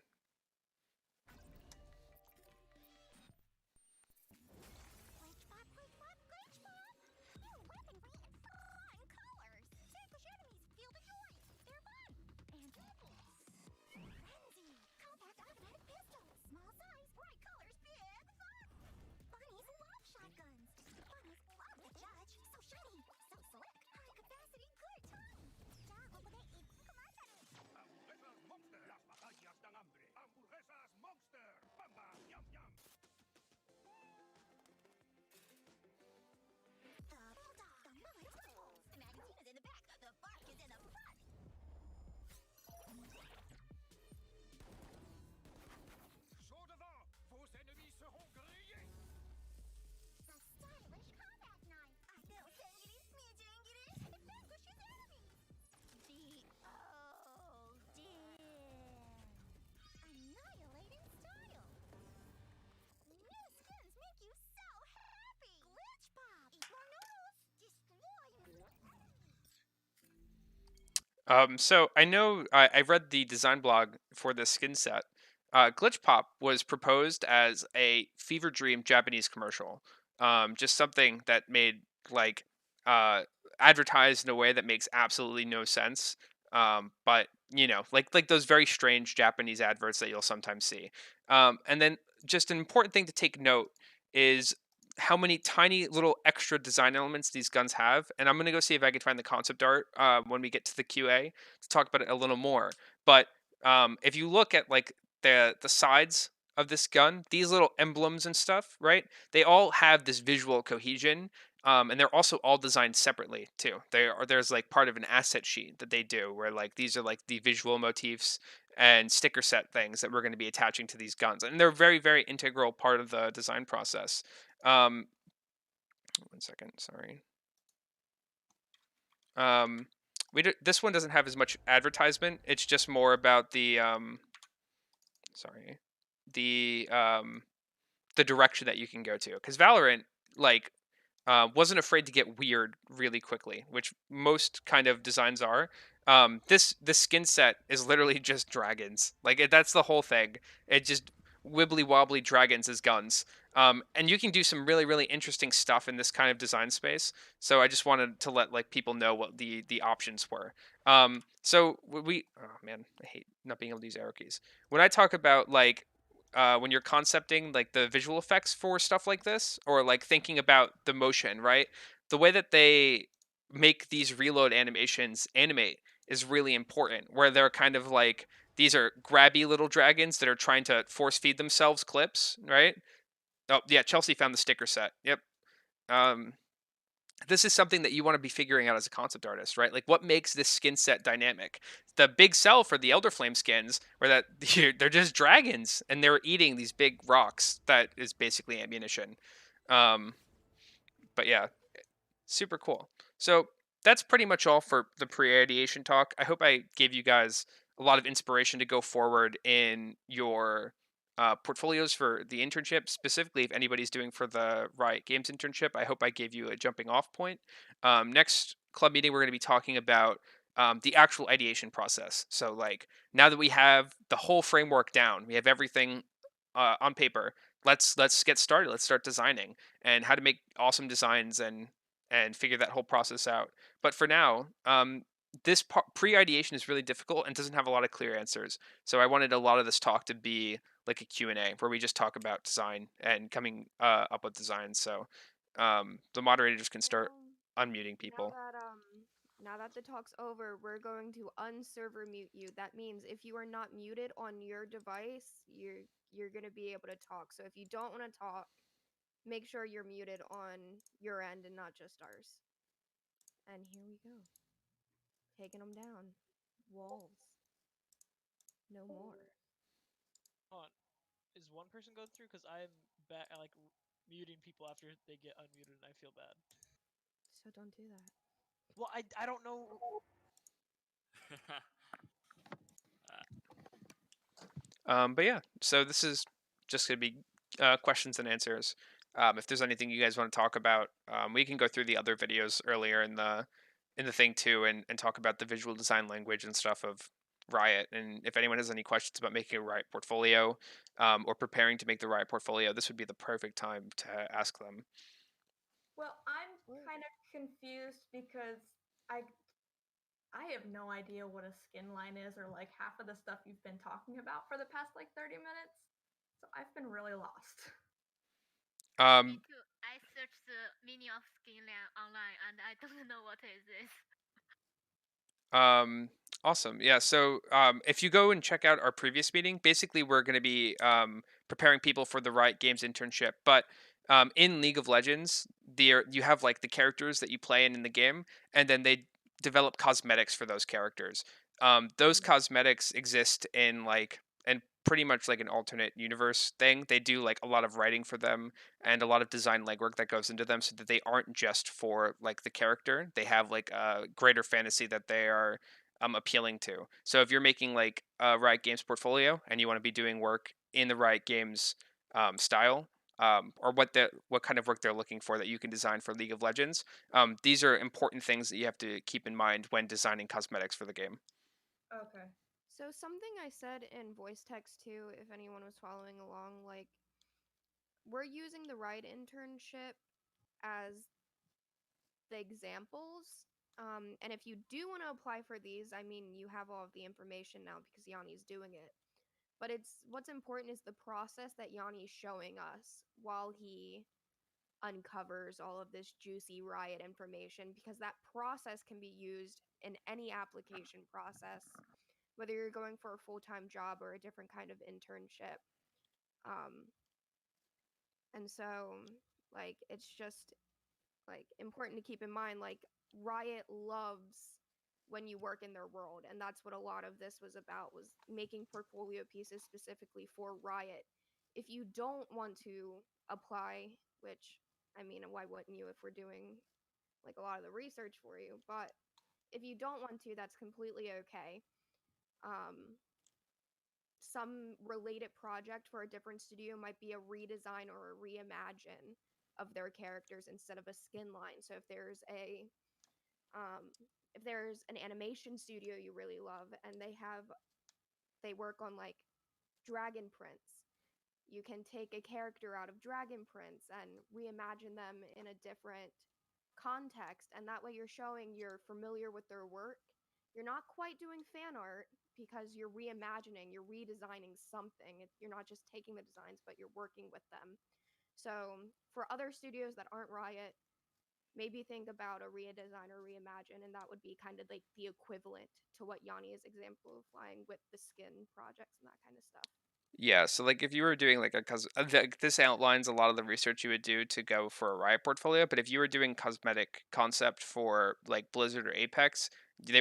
so I know I read the design blog for this skin set. Glitch Pop was proposed as a fever dream Japanese commercial. Just something that made like uh, advertised in a way that makes absolutely no sense. But like those very strange Japanese adverts that you'll sometimes see. And then just an important thing to take note is how many tiny little extra design elements these guns have. And I'm gonna go see if I can find the concept art when we get to the QA to talk about it a little more. But if you look at like the sides of this gun, these little emblems and stuff, right? They all have this visual cohesion, and they're also all designed separately too. There's like part of an asset sheet that they do where like these are like the visual motifs and sticker set things that we're going to be attaching to these guns, and they're very very integral part of the design process. Um, one second, sorry. Um, this one doesn't have as much advertisement. It's just more about sorry, the um, the direction that you can go to. Because Valorant, like, wasn't afraid to get weird really quickly, which most kind of designs are. This skin set is literally just dragons. Like that's the whole thing. It just wibbly wobbly dragons as guns. And you can do some really really interesting stuff in this kind of design space. So I just wanted to let like people know what the options were. So we oh man, I hate not being able to use arrow keys. When I talk about like when you're concepting like the visual effects for stuff like this, or like thinking about the motion, right? The way that they make these reload animations animate is really important. Where they're kind of like these are grabby little dragons that are trying to force feed themselves clips, right? Oh yeah, Chelsea found the sticker set. Yep. Um, this is something that you want to be figuring out as a concept artist, right? Like what makes this skin set dynamic? The big sell for the Elder Flame skins were that they're just dragons and they're eating these big rocks that is basically ammunition. Um, but yeah, super cool. So that's pretty much all for the pre-ideation talk. I hope I gave you guys a lot of inspiration to go forward in your portfolios for the internship. Specifically, if anybody's doing for the Riot Games internship, I hope I gave you a jumping off point. Next club meeting, we're going to be talking about the actual ideation process. So, like, now that we have the whole framework down, we have everything on paper. Let's get started. Let's start designing and how to make awesome designs and figure that whole process out. But for now, this pre-ideation is really difficult and doesn't have a lot of clear answers. So I wanted a lot of this talk to be like a Q&A where we just talk about design and coming up with designs. So the moderators can start unmuting people. Now that the talk's over, we're going to unserver mute you. That means if you are not muted on your device, you're gonna be able to talk. So if you don't want to talk, make sure you're muted on your end and not just ours. And here we go. Taking them down. Walls. No more. Hold on. Is one person going through? Because I'm like muting people after they get unmuted, and I feel bad. So don't do that. Well, I don't know. But yeah, so this is just gonna be questions and answers. If there's anything you guys want to talk about, we can go through the other videos earlier in the thing too, and talk about the visual design language and stuff of Riot. And if anyone has any questions about making a Riot portfolio or preparing to make the Riot portfolio, this would be the perfect time to ask them. Well, I'm kind of confused because I have no idea what a skin line is or like half of the stuff you've been talking about for the past like 30 minutes. So I've been really lost. Um, too. I searched the meaning of skinland online and I don't know what is this. Awesome. Yeah. So, if you go and check out our previous meeting, basically we're going to be preparing people for the Riot Games internship. But in League of Legends, you have like the characters that you play in the game, and then they develop cosmetics for those characters. Those cosmetics exist in like and pretty much like an alternate universe thing. They do like a lot of writing for them and a lot of design legwork that goes into them, so that they aren't just for like the character. They have like a greater fantasy that they are appealing to. So if you're making like a Riot Games portfolio and you want to be doing work in the Riot Games style, or what kind of work they're looking for that you can design for League of Legends, these are important things that you have to keep in mind when designing cosmetics for the game. Okay. So something I said in voice text too, if anyone was following along, like we're using the Riot internship as the examples And if you do want to apply for these, I mean, you have all of the information now because Yanni's doing it. But what's important is the process that Yanni's showing us while he uncovers all of this juicy riot information, because that process can be used in any application process, whether you're going for a full-time job or a different kind of internship. And so, like, it's just like important to keep in mind, like, Riot loves when you work in their world, and that's what a lot of this was about, was making portfolio pieces specifically for Riot. If you don't want to apply, which, I mean, why wouldn't you if we're doing like a lot of the research for you? But if you don't want to, that's completely okay. Some related project for a different studio might be a redesign or a reimagine of their characters instead of a skin line. So if there's an animation studio you really love and they work on like Dragon Prince, you can take a character out of Dragon Prince and reimagine them in a different context, and that way you're showing you're familiar with their work. You're not quite doing fan art because you're reimagining, you're redesigning something. You're not just taking the designs, but you're working with them. So for other studios that aren't Riot, maybe think about a redesign or reimagine, and that would be kind of like the equivalent to what Yanni is exemplifying with the skin projects and that kind of stuff. Yeah, so like if you were doing like this outlines a lot of the research you would do to go for a Riot portfolio, but if you were doing cosmetic concept for like Blizzard or Apex, they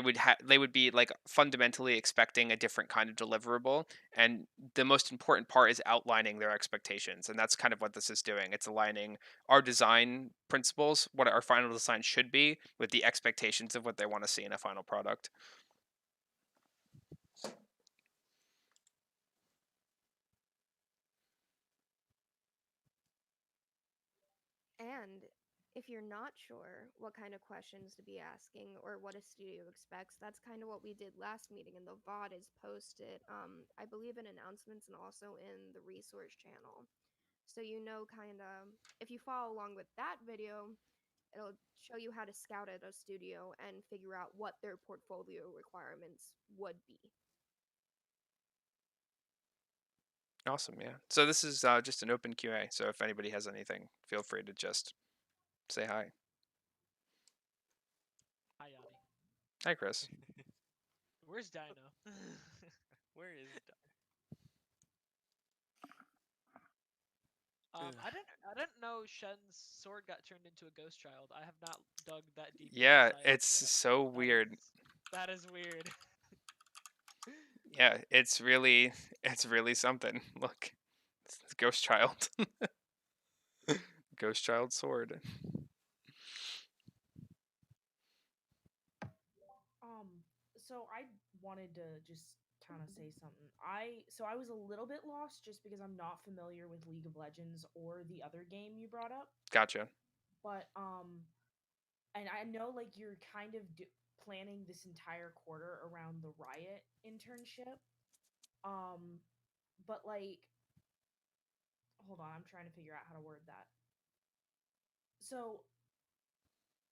would be like fundamentally expecting a different kind of deliverable, and the most important part is outlining their expectations, and that's kind of what this is doing. It's aligning our design principles, what our final design should be, with the expectations of what they want to see in a final product. And if you're not sure what kind of questions to be asking or what a studio expects, that's kind of what we did last meeting, and the VOD is posted, I believe, in announcements and also in the resource channel. So you know, kind of, if you follow along with that video, it'll show you how to scout at a studio and figure out what their portfolio requirements would be. Awesome, yeah. So this is just an open QA. So if anybody has anything, feel free to just say hi. Hi, Yanni. Hi, Chris. Where's Dino? Where is I didn't know Shen's sword got turned into a ghost child. I have not dug that deep into Yeah, science it's yet. so weird. That is weird. Yeah, it's really something. Look, it's Ghost Child. Ghost Child sword. So I wanted to just kind of say something. I was a little bit lost just because I'm not familiar with League of Legends or the other game you brought up. Gotcha. But and I know like you're kind of planning this entire quarter around the Riot internship. But like hold on, I'm trying to figure out how to word that. So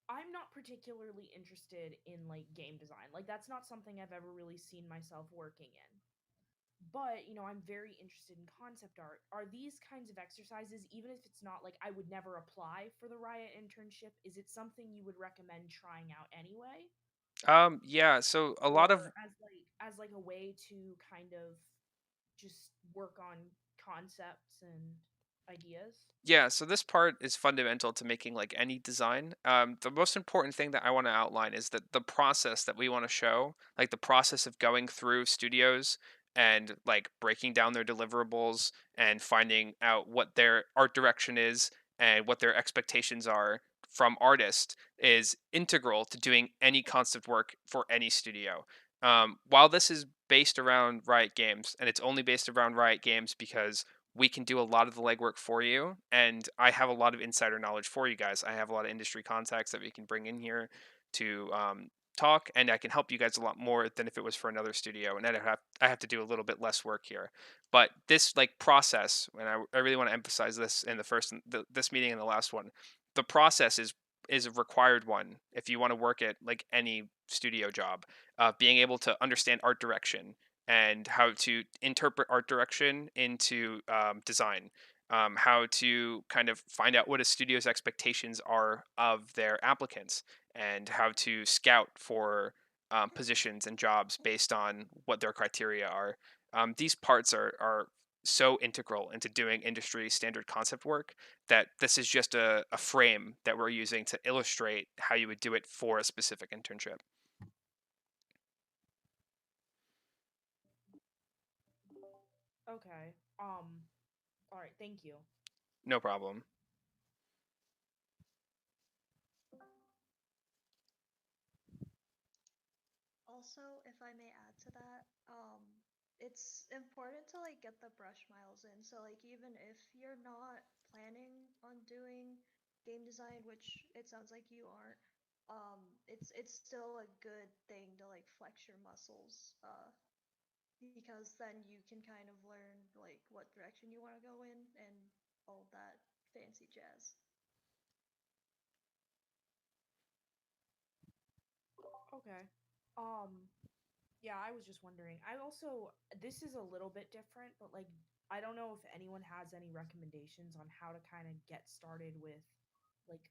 I'm not particularly interested in like game design. Like that's not something I've ever really seen myself working in. But, I'm very interested in concept art. Are these kinds of exercises, even if it's not like I would never apply for the Riot internship, is it something you would recommend trying out anyway? Yeah, so a lot of Or as like a way to kind of just work on concepts and ideas? Yeah, so this part is fundamental to making like any design. The most important thing that I want to outline is that the process that we want to show, like the process of going through studios and like breaking down their deliverables and finding out what their art direction is and what their expectations are from artists is integral to doing any concept work for any studio. While this is based around Riot Games, and it's only based around Riot Games because we can do a lot of the legwork for you, and I have a lot of insider knowledge for you guys. I have a lot of industry contacts that we can bring in here to talk, and I can help you guys a lot more than if it was for another studio, and I have to do a little bit less work here. But this like process, and I really want to emphasize this in the first this meeting and the last one, the process is is a required one if you want to work at like any studio job. Being able to understand art direction and how to interpret art direction into design. How to kind of find out what a studio's expectations are of their applicants, and how to scout for positions and jobs based on what their criteria are. These parts are so integral into doing industry standard concept work that this is just a frame that we're using to illustrate how you would do it for a specific internship. Okay. All right. Thank you. No problem. Also, if I may add to that, it's important to like get the brush miles in. So like even if you're not planning on doing game design, which it sounds like you aren't, it's still a good thing to like flex your muscles, because then you can kind of learn like what direction you want to go in and all that fancy jazz. Okay. Um, yeah, I was just wondering. I also, this is a little bit different, but like, I don't know if anyone has any recommendations on how to kind of get started with like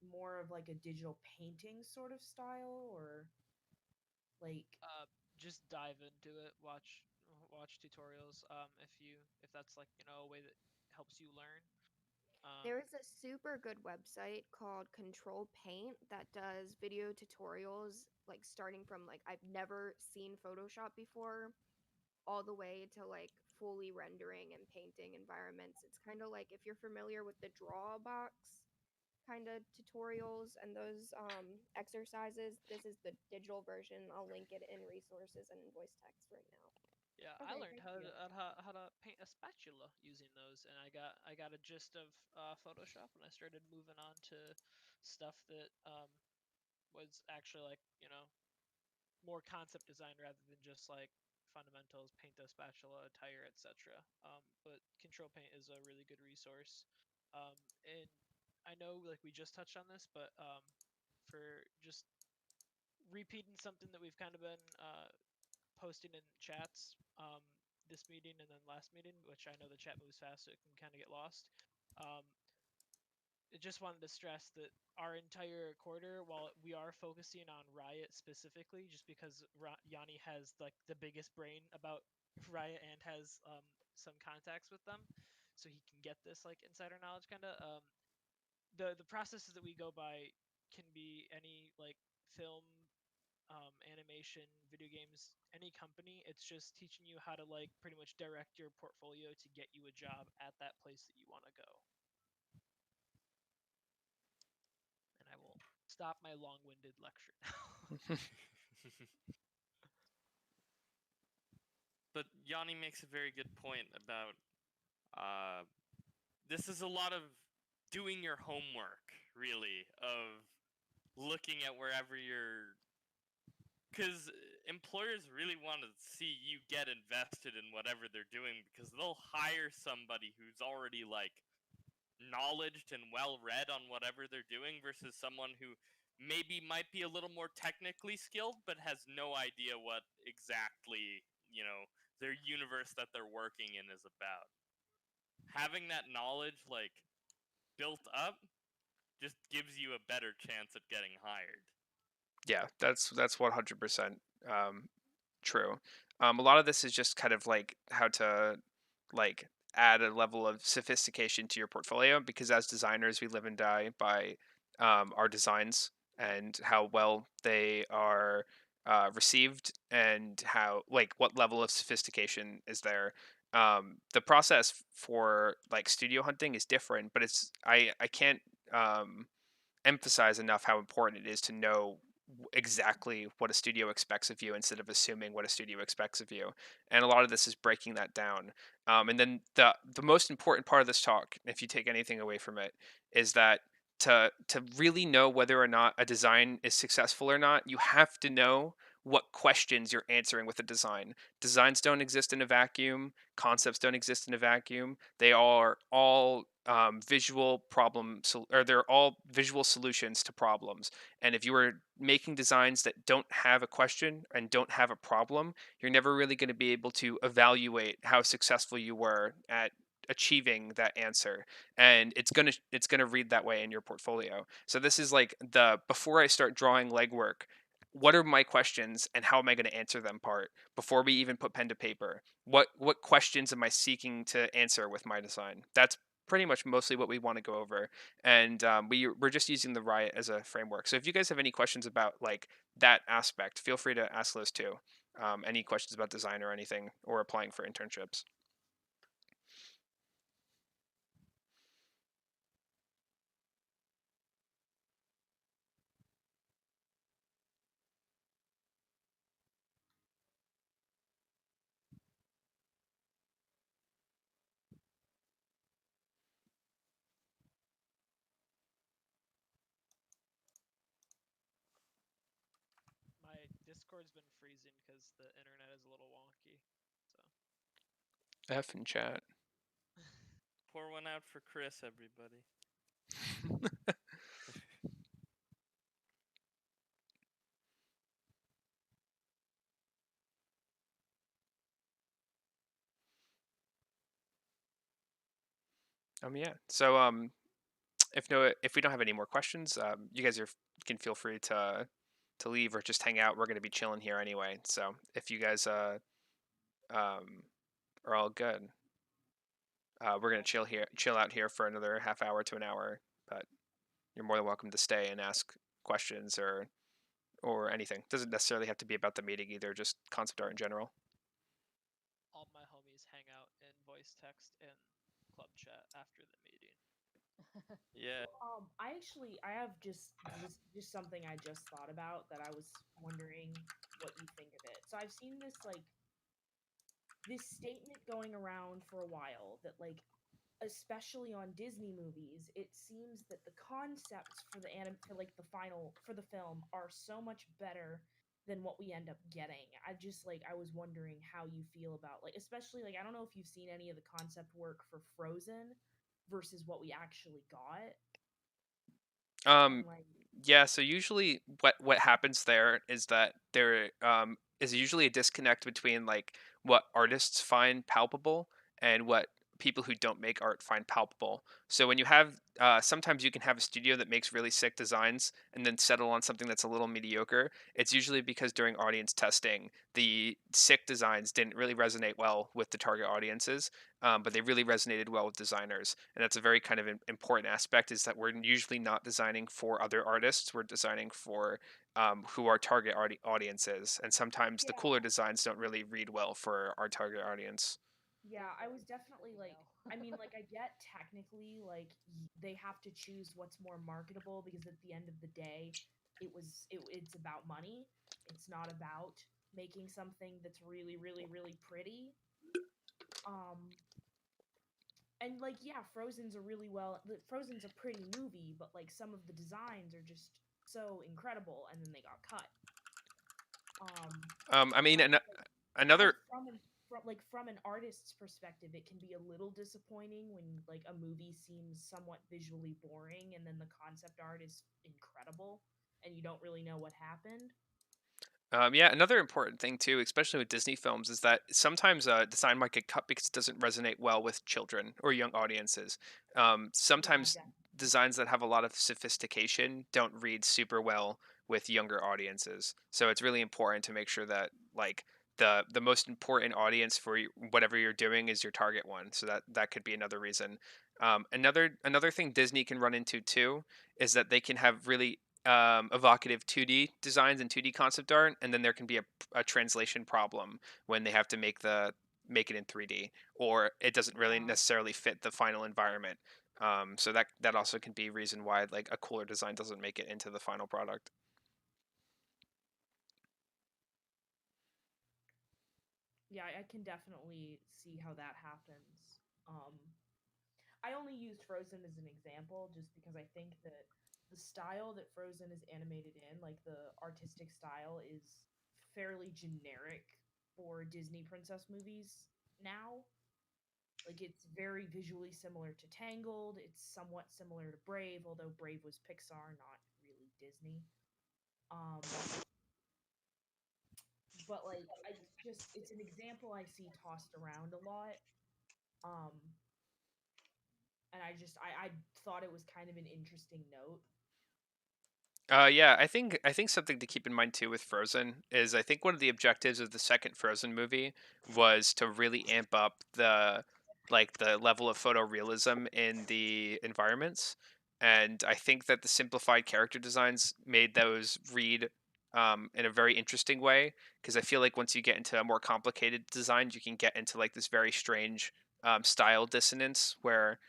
more of like a digital painting sort of style, or like, Just dive into it. Watch tutorials. If that's like a way that helps you learn. There is a super good website called Control Paint that does video tutorials, like starting from like I've never seen Photoshop before, all the way to like fully rendering and painting environments. It's kind of like if you're familiar with the Drawbox kind of tutorials and those exercises, this is the digital version. I'll link it in resources and voice text right now. Yeah, I okay, learned thank you. how to paint a spatula using those, and I got a gist of Photoshop, and I started moving on to stuff that was actually like more concept design rather than just like fundamentals, paint a spatula, attire, etc. But Control Paint is a really good resource, and I know like we just touched on this, but for just repeating something that we've kind of been posting in chats this meeting and then last meeting, which I know the chat moves fast, so it can kind of get lost. Um, I just wanted to stress that our entire quarter, while we are focusing on Riot specifically, just because Yanni has like the biggest brain about Riot and has some contacts with them, so he can get this like insider knowledge kind of. The processes that we go by can be any like film, animation, video games, any company. It's just teaching you how to like pretty much direct your portfolio to get you a job at that place that you want to go. And I will stop my long-winded lecture now. But Yanni makes a very good point about this is a lot of doing your homework, really, of looking at wherever you're. Because employers really want to see you get invested in whatever they're doing, because they'll hire somebody who's already like knowledged and well read on whatever they're doing versus someone who maybe might be a little more technically skilled but has no idea what exactly their universe that they're working in is about. Having that knowledge like built up just gives you a better chance at getting hired. Yeah, that's 100% true. A lot of this is just kind of like how to like add a level of sophistication to your portfolio, because as designers we live and die by our designs and how well they are received, and how like what level of sophistication is there. The process for like studio hunting is different, but I can't um, emphasize enough how important it is to know exactly what a studio expects of you instead of assuming what a studio expects of you. And a lot of this is breaking that down. And then the most important part of this talk, if you take anything away from it, is that to really know whether or not a design is successful or not, you have to know what questions you're answering with a design. Designs don't exist in a vacuum. Concepts don't exist in a vacuum. They are all visual or they're all visual solutions to problems. And if you are making designs that don't have a question and don't have a problem, you're never really going to be able to evaluate how successful you were at achieving that answer, and it's going to read that way in your portfolio. So this is like the before I start drawing legwork, what are my questions and how am I going to answer them part before we even put pen to paper. What questions am I seeking to answer with my design? That's pretty much mostly what we want to go over, and we're just using the riot as a framework. So if you guys have any questions about like that aspect, feel free to ask those too. Any questions about design or anything, or applying for internships. My Discord's been freezing because the internet is a little wonky. So. F in chat. Pour one out for Chris, everybody. Yeah. So if we don't have any more questions, you guys can feel free to leave or just hang out. We're gonna be chilling here anyway. So if you guys are all good, we're gonna chill out here for another half hour to an hour. But you're more than welcome to stay and ask questions or anything. Doesn't necessarily have to be about the meeting either. Just concept art in general. All my homies hang out in voice text and club chat after the meeting. Yeah. I have just something I just thought about that I was wondering what you think of it. So I've seen this statement going around for a while that, like, especially on Disney movies, it seems that the concepts for the film are so much better than what we end up getting. I was wondering how you feel about, like, especially, like, I don't know if you've seen any of the concept work for Frozen versus what we actually got. Um, Like, yeah. So usually, what happens there is that there is usually a disconnect between like what artists find palpable and what people who don't make art find palpable. So when you have sometimes you can have a studio that makes really sick designs and then settle on something that's a little mediocre. It's usually because during audience testing, the sick designs didn't really resonate well with the target audiences, but they really resonated well with designers. And that's a very kind of important aspect, is that we're usually not designing for other artists. We're designing for who our target audience is. And sometimes the cooler designs don't really read well for our target audience. yeah, I was definitely like, I mean, like, I get technically, like, they have to choose what's more marketable because at the end of the day, it's about money. It's not about making something that's really, really, really pretty. Um, and like, yeah, Frozen's a pretty movie, but like some of the designs are just so incredible, and then they got cut. I mean, As another from an artist's perspective, it can be a little disappointing when like a movie seems somewhat visually boring and then the concept art is incredible and you don't really know what happened. Yeah, another important thing too, especially with Disney films, is that sometimes design might get cut because it doesn't resonate well with children or young audiences. Sometimes designs that have a lot of sophistication don't read super well with younger audiences. So it's really important to make sure that like the most important audience for whatever you're doing is your target one. So that could be another reason. Another thing Disney can run into too is that they can have really evocative 2D designs and 2D concept art, and then there can be a translation problem when they have to make it in 3D, or it doesn't really necessarily fit the final environment. So that also can be a reason why like a cooler design doesn't make it into the final product. Yeah, I can definitely see how that happens. I only used Frozen as an example just because I think that the style that Frozen is animated in, like the artistic style, is fairly generic for Disney princess movies now. Like it's very visually similar to Tangled. It's somewhat similar to Brave, although Brave was Pixar, not really Disney. Um, but like I just it's an example I see tossed around a lot. Um, and I thought it was kind of an interesting note. Yeah, I think something to keep in mind too with Frozen is I think one of the objectives of the second Frozen movie was to really amp up the level of photorealism in the environments, and I think that the simplified character designs made those read in a very interesting way because I feel like once you get into a more complicated design, you can get into like this very strange style dissonance where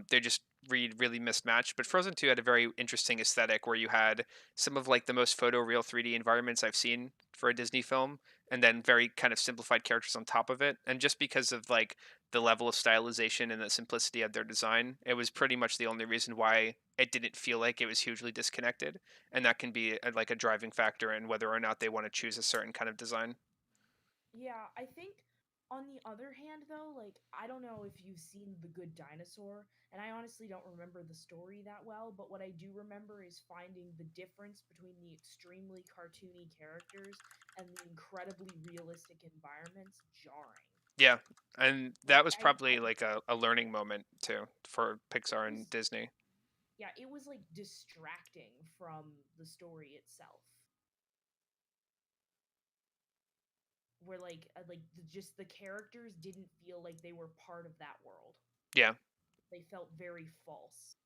they just read really mismatched. But Frozen 2 had a very interesting aesthetic where you had some of like the most photoreal 3D environments I've seen for a Disney film, and then very kind of simplified characters on top of it. And just because of like the level of stylization and the simplicity of their design, it was pretty much the only reason why it didn't feel like it was hugely disconnected. And that can be like a driving factor in whether or not they want to choose a certain kind of design. Yeah, I think on the other hand though, like I don't know if you've seen The Good Dinosaur, and I honestly don't remember the story that well, but what I do remember is finding the difference between the extremely cartoony characters and the incredibly realistic environments jarring. Yeah. And Like that was I probably like a learning moment too for Pixar it and was Disney. yeah, it was like distracting from the story itself. Where just the characters didn't feel like they were part of that world. Yeah. They felt very false.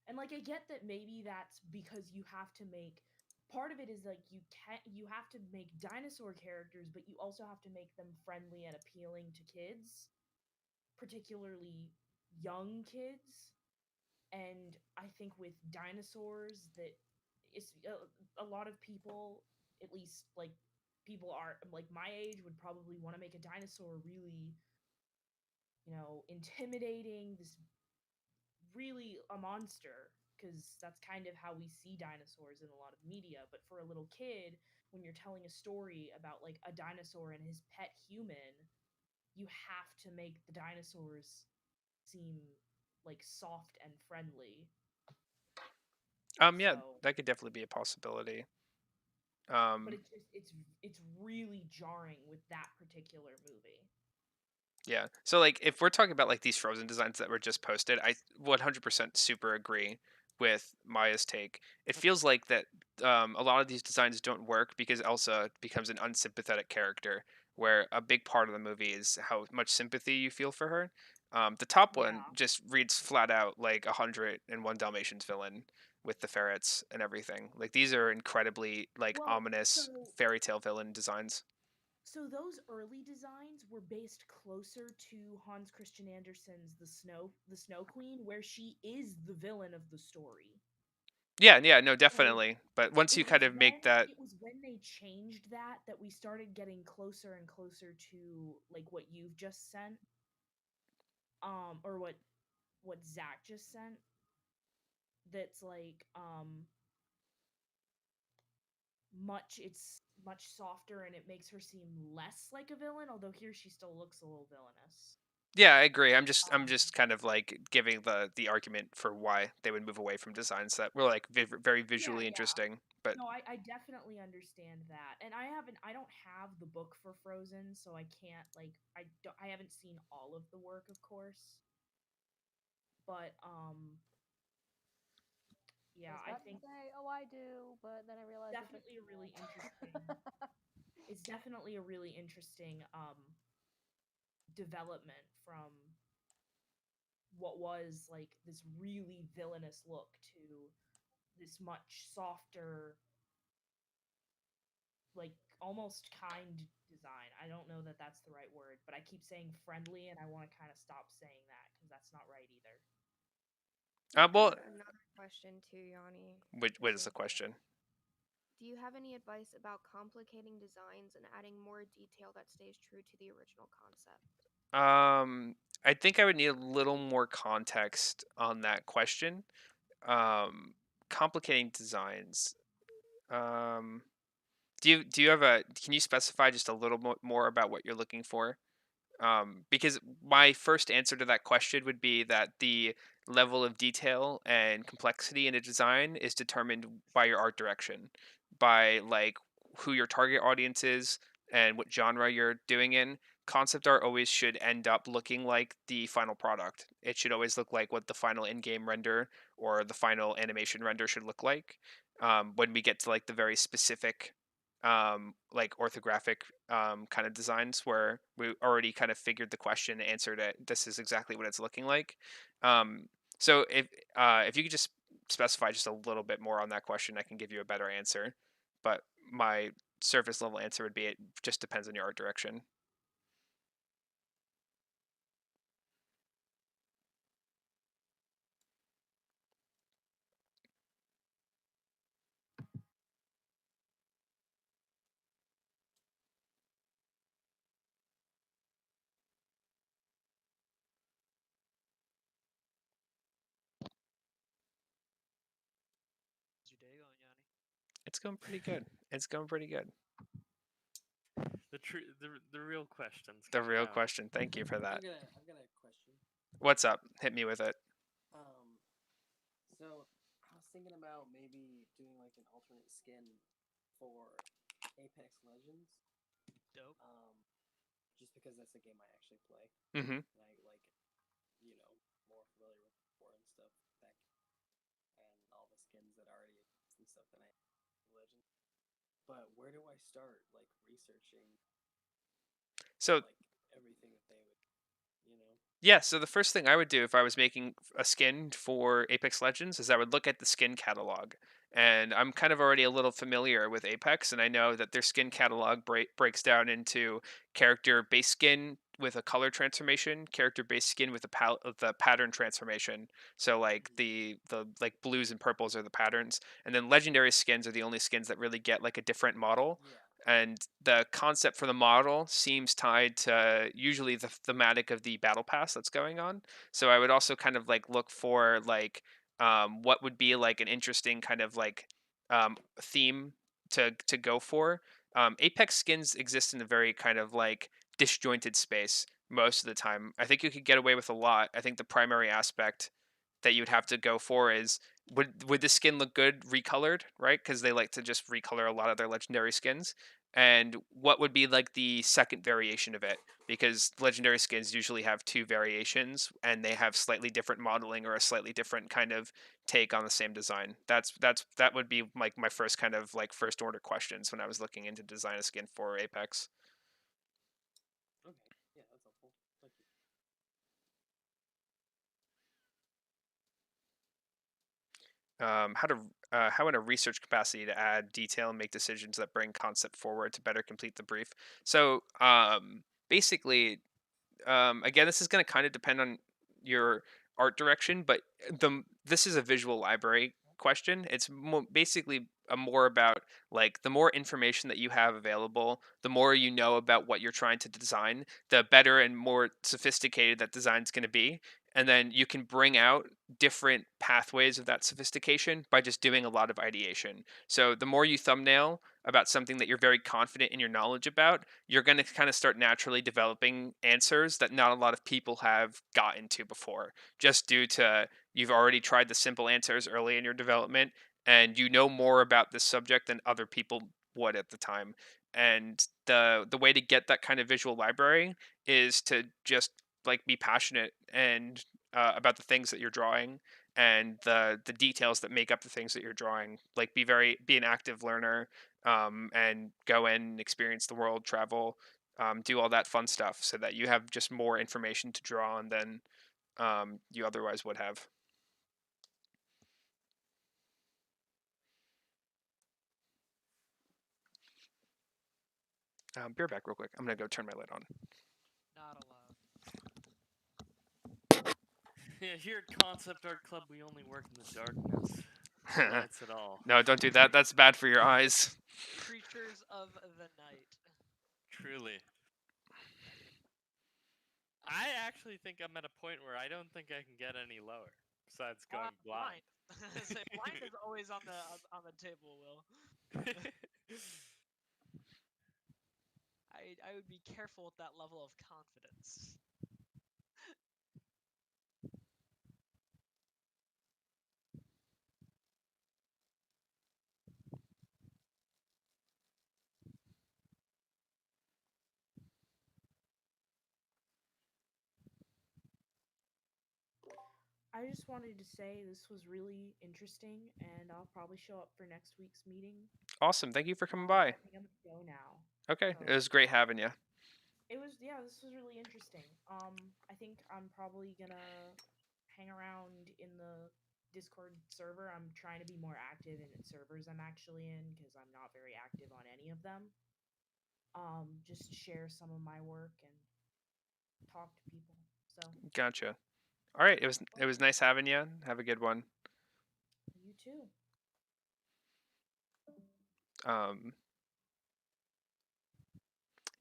And like I get that maybe that's because you have to make part of it is like you have to make dinosaur characters, but you also have to make them friendly and appealing to kids, particularly young kids. And I think with dinosaurs that is a lot of people, at least like people are like my age, would probably want to make a dinosaur really, intimidating, this really a monster, because that's kind of how we see dinosaurs in a lot of media. But for a little kid, when you're telling a story about like a dinosaur and his pet human, you have to make the dinosaurs seem like soft and friendly. Yeah, So, that could definitely be a possibility. but Um, it's really jarring with that particular movie. yeah. So like if we're talking about like these Frozen designs that were just posted, I 100% super agree with Maya's take. It feels like that a lot of these designs don't work because Elsa becomes an unsympathetic character, where a big part of the movie is how much sympathy you feel for her. The top one Yeah. just reads flat out like 101 Dalmatians villain with the ferrets and everything. Like these are incredibly like Well, ominous fairy tale villain designs. so those early designs were based closer to Hans Christian Andersen's The Snow Queen, where she is the villain of the story. Yeah, yeah, no, So definitely. But once you kind of make that, it was when they changed that we started getting closer and closer to like what you've just sent, or what Zach just sent. That's like it's much softer and it makes her seem less like a villain. Although here she still looks a little villainous. yeah, I agree. I'm Um, just kind of like giving the argument for why they would move away from designs that were like very yeah, visually yeah. interesting. But No, I definitely understand that, and I don't have the book for Frozen, so I can't I haven't seen all of the work, of course, but I yeah, was I about to think say, oh, I do, but then I realized definitely a really interesting. It's definitely a really interesting development from what was like this really villainous look to this much softer, like almost kind design. I don't know that that's the right word, but I keep saying friendly, and I want to kind of stop saying that because that's not right either. I well, had another question too, Yanni. what is the question? Do you have any advice about complicating designs and adding more detail that stays true to the original concept? I think I would need a little more context on that question. Um, Complicating designs. Um, do you have a can you specify just a little more about what you're looking for? Because my first answer to that question would be that the level of detail and complexity in a design is determined by your art direction, by like who your target audience is and what genre you're doing in. Concept art always should end up looking like the final product. It should always look like what the final in-game render or the final animation render should look like. When we get to like the very specific like orthographic kind of designs where we already kind of figured the question and answered it. This is exactly what it's looking like. Um, so if you could just specify just a little bit more on that question, I can give you a better answer. But my surface level answer would be it just depends on your art direction. How's your day going, Yanni? It's going pretty good. It's going pretty good. The real questions. The coming real out. question. Thank you for that. I've got a question. What's up? Hit me with it. So I was thinking about maybe doing like an alternate skin for Apex Legends. Dope. Just because that's a game I actually play. Mm-hmm. And I like, more familiar with the lore and stuff back and all the skins that already exist and stuff that I Legends. But where do I start like researching So like everything that they would. yeah, so the first thing I would do if I was making a skin for Apex Legends is I would look at the skin catalog. And I'm kind of already a little familiar with Apex, and I know that their skin catalog breaks down into character base skin with a color transformation, character base skin with the pattern transformation. So like the like blues and purples are the patterns, and then legendary skins are the only skins that really get like a different model. Yeah. And the concept for the model seems tied to usually the thematic of the battle pass that's going on. So I would also kind of like look for like what would be like an interesting kind of like theme to go for. Apex skins exist in a very kind of like disjointed space most of the time. I think you could get away with a lot. I think the primary aspect that you'd have to go for is would the skin look good recolored, right? Because they like to just recolor a lot of their legendary skins. And what would be like the second variation of it? Because legendary skins usually have two variations, and they have slightly different modeling or a slightly different kind of take on the same design. That would be like my first kind of like first order questions when I was looking into design a skin for Apex. Okay. Yeah, that's helpful. Thank you. How in a research capacity to add detail and make decisions that bring concept forward to better complete the brief. So basically, again, this is going to kind of depend on your art direction, but this is a visual library question. It's basically more about like the more information that you have available, the more you know about what you're trying to design, the better and more sophisticated that design's going to be. And then you can bring out different pathways of that sophistication by just doing a lot of ideation. So the more you thumbnail about something that you're very confident in your knowledge about, you're going to kind of start naturally developing answers that not a lot of people have gotten to before, just due to you've already tried the simple answers early in your development and you know more about this subject than other people would at the time. And the way to get that kind of visual library is to just like be passionate and about the things that you're drawing and the details that make up the things that you're drawing. Like be an active learner, and go in and experience the world, travel, do all that fun stuff, so that you have just more information to draw on than you otherwise would have. Beer back real quick. I'm gonna go turn my lid on. Not allowed. Yeah, here at Concept Art Club, we only work in the darkness. No lights at all. No, don't do that. That's bad for your eyes. Creatures of the night. Truly. I actually think I'm at a point where I don't think I can get any lower. Besides going blind. Blind is always on the table, Will. I would be careful with that level of confidence. I just wanted to say this was really interesting, and I'll probably show up for next week's meeting. Awesome. Thank you for coming I by. think I'm gonna go now. Okay. So It was great having you. it was, yeah, this was really interesting. I think I'm probably gonna hang around in the Discord server. I'm trying to be more active in servers I'm actually in because I'm not very active on any of them. Just share some of my work and talk to people. So Gotcha. All right. It was nice having you. Have a good one. you too.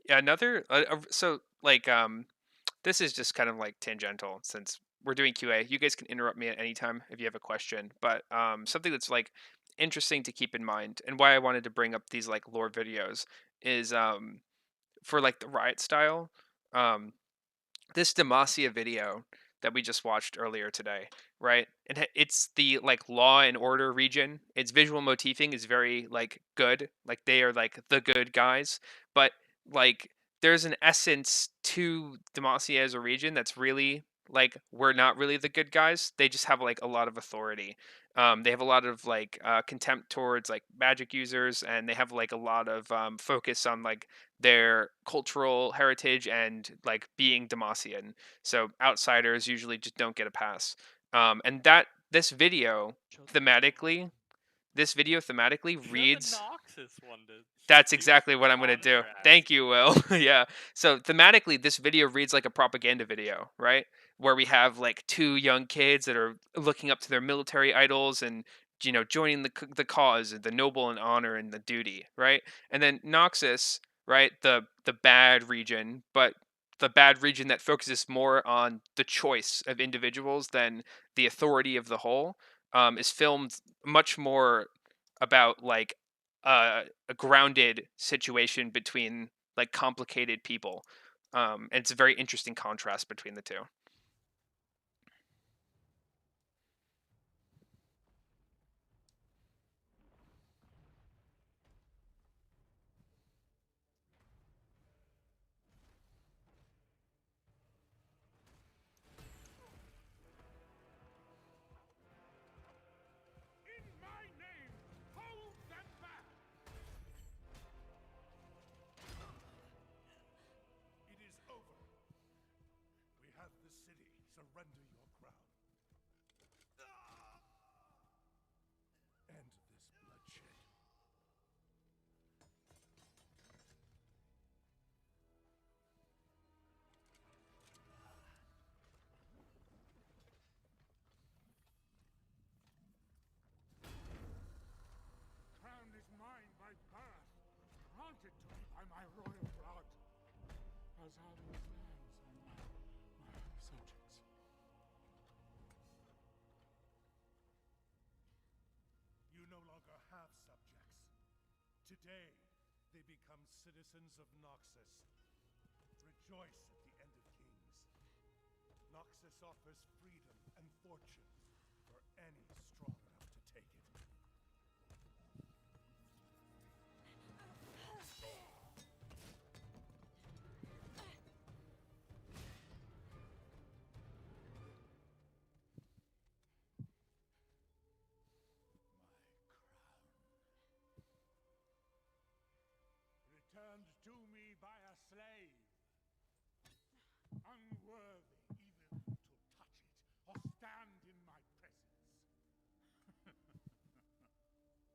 Yeah, another so like this is just kind of like tangential since we're doing QA. You guys can interrupt me at any time if you have a question, but something that's like interesting to keep in mind and why I wanted to bring up these like lore videos is for like the riot style. Um this Demacia video that we just watched earlier today, right? And it's the like law and order region. Its visual motifing is very like good. Like they are like the good guys, but like there's an essence to Demacia as a region that's really like we're not really the good guys. They just have like a lot of authority. They have a lot of like contempt towards like magic users, and they have like a lot of focus on like their cultural heritage and like being Demacian. So outsiders usually just don't get a pass. And that this video thematically, You're the reads. Noxus one to That's shoot exactly what I'm going to do. contrast. Thank you, Will. Yeah. So thematically, this video reads like a propaganda video, right? Where we have like two young kids that are looking up to their military idols and joining the cause, the noble and honor and the duty, right? And then Noxus, right? The bad region, but the bad region that focuses more on the choice of individuals than the authority of the whole, is filmed much more about like a grounded situation between like complicated people. And it's a very interesting contrast between the two. In my name, hold them back! It is over. We have the city. Surrender your crown. End this bloodshed. Crown is mine by birth, granted to me by my royal blood, as are these lands and my subjects. You no longer have subjects. Today, they become citizens of Noxus. Rejoice at the end of kings. Noxus offers freedom and fortune for any strong enough to take it. Returned to me by a slave, unworthy even to touch it or stand in my presence.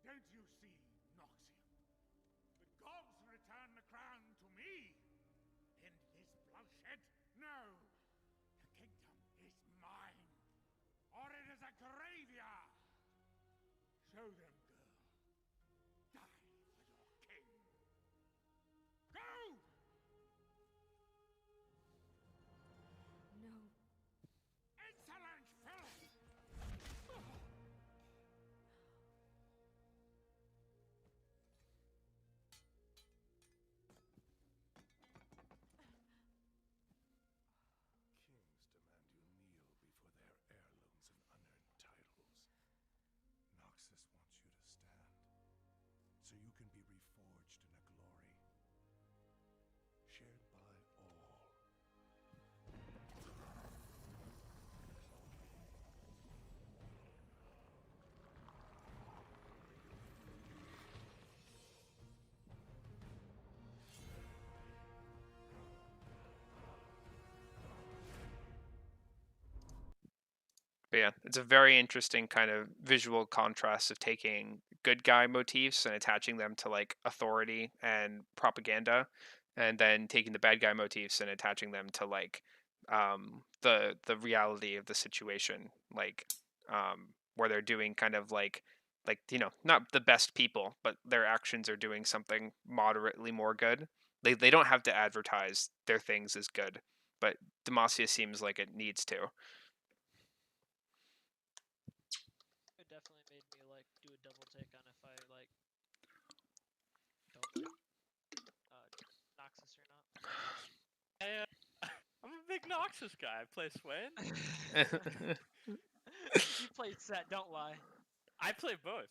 Don't you see, Noxian? The gods return the crown to me. End this bloodshed? No! The kingdom is mine, or it is a graveyard. Show them, girl. Die for your king. Go! No. Insolent filth! But yeah, it's a very interesting kind of visual contrast of taking good guy motifs and attaching them to like authority and propaganda, and then taking the bad guy motifs and attaching them to like the reality of the situation, like where they're doing kind of like not the best people, but their actions are doing something moderately more good. They don't have to advertise their things as good, but Demacia seems like it needs to. It definitely made me like do a double take on if I like don't like Noxus or not. I'm a big Noxus guy. I play Swain. You play Set, don't lie. I play both.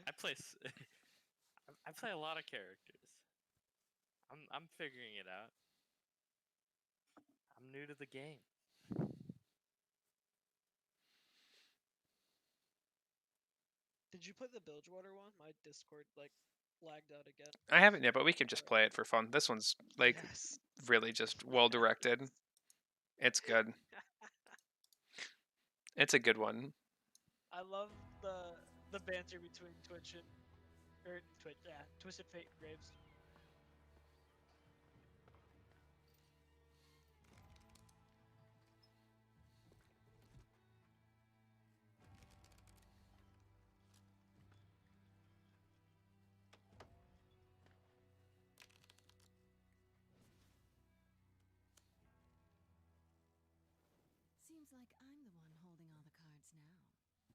I play I play a lot of characters. I'm figuring it out. I'm new to the game. Did you play the Bilgewater one? My Discord like lagged out again. I haven't yet, but we can just play it for fun. This one's like Yes. really just well directed. It's good. It's a good one. I love the banter between Twitch and Twisted Fate and Graves. Seems like I'm the one holding all the cards now.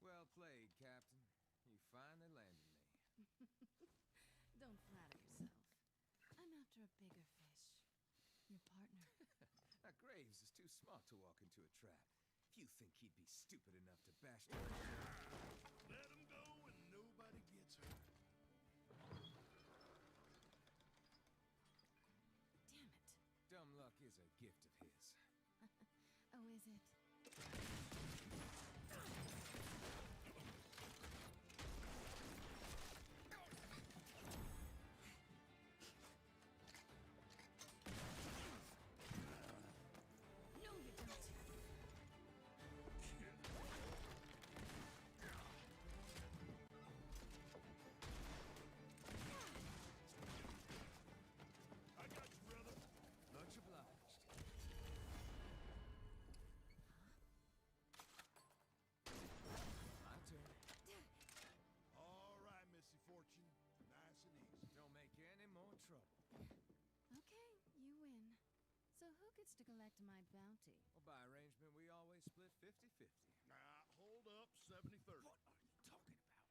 Well played, Captain. You finally landed me. Don't flatter yourself. I'm after a bigger fish. Your partner. Now, Graves is too smart to walk into a trap. If you think he'd be stupid enough to bash... Let him go and nobody gets hurt. Damn it. Dumb luck is a gift of his. Oh, is it? No, you don't. I got you, brother. Much obliged. My turn. All right, Missy Fortune. Nice and easy. Don't make any more trouble. Okay, you win. So who gets to collect my bounty? Well, by arrangement, we always split 50-50. Now, hold up, 70-30. What are you talking about?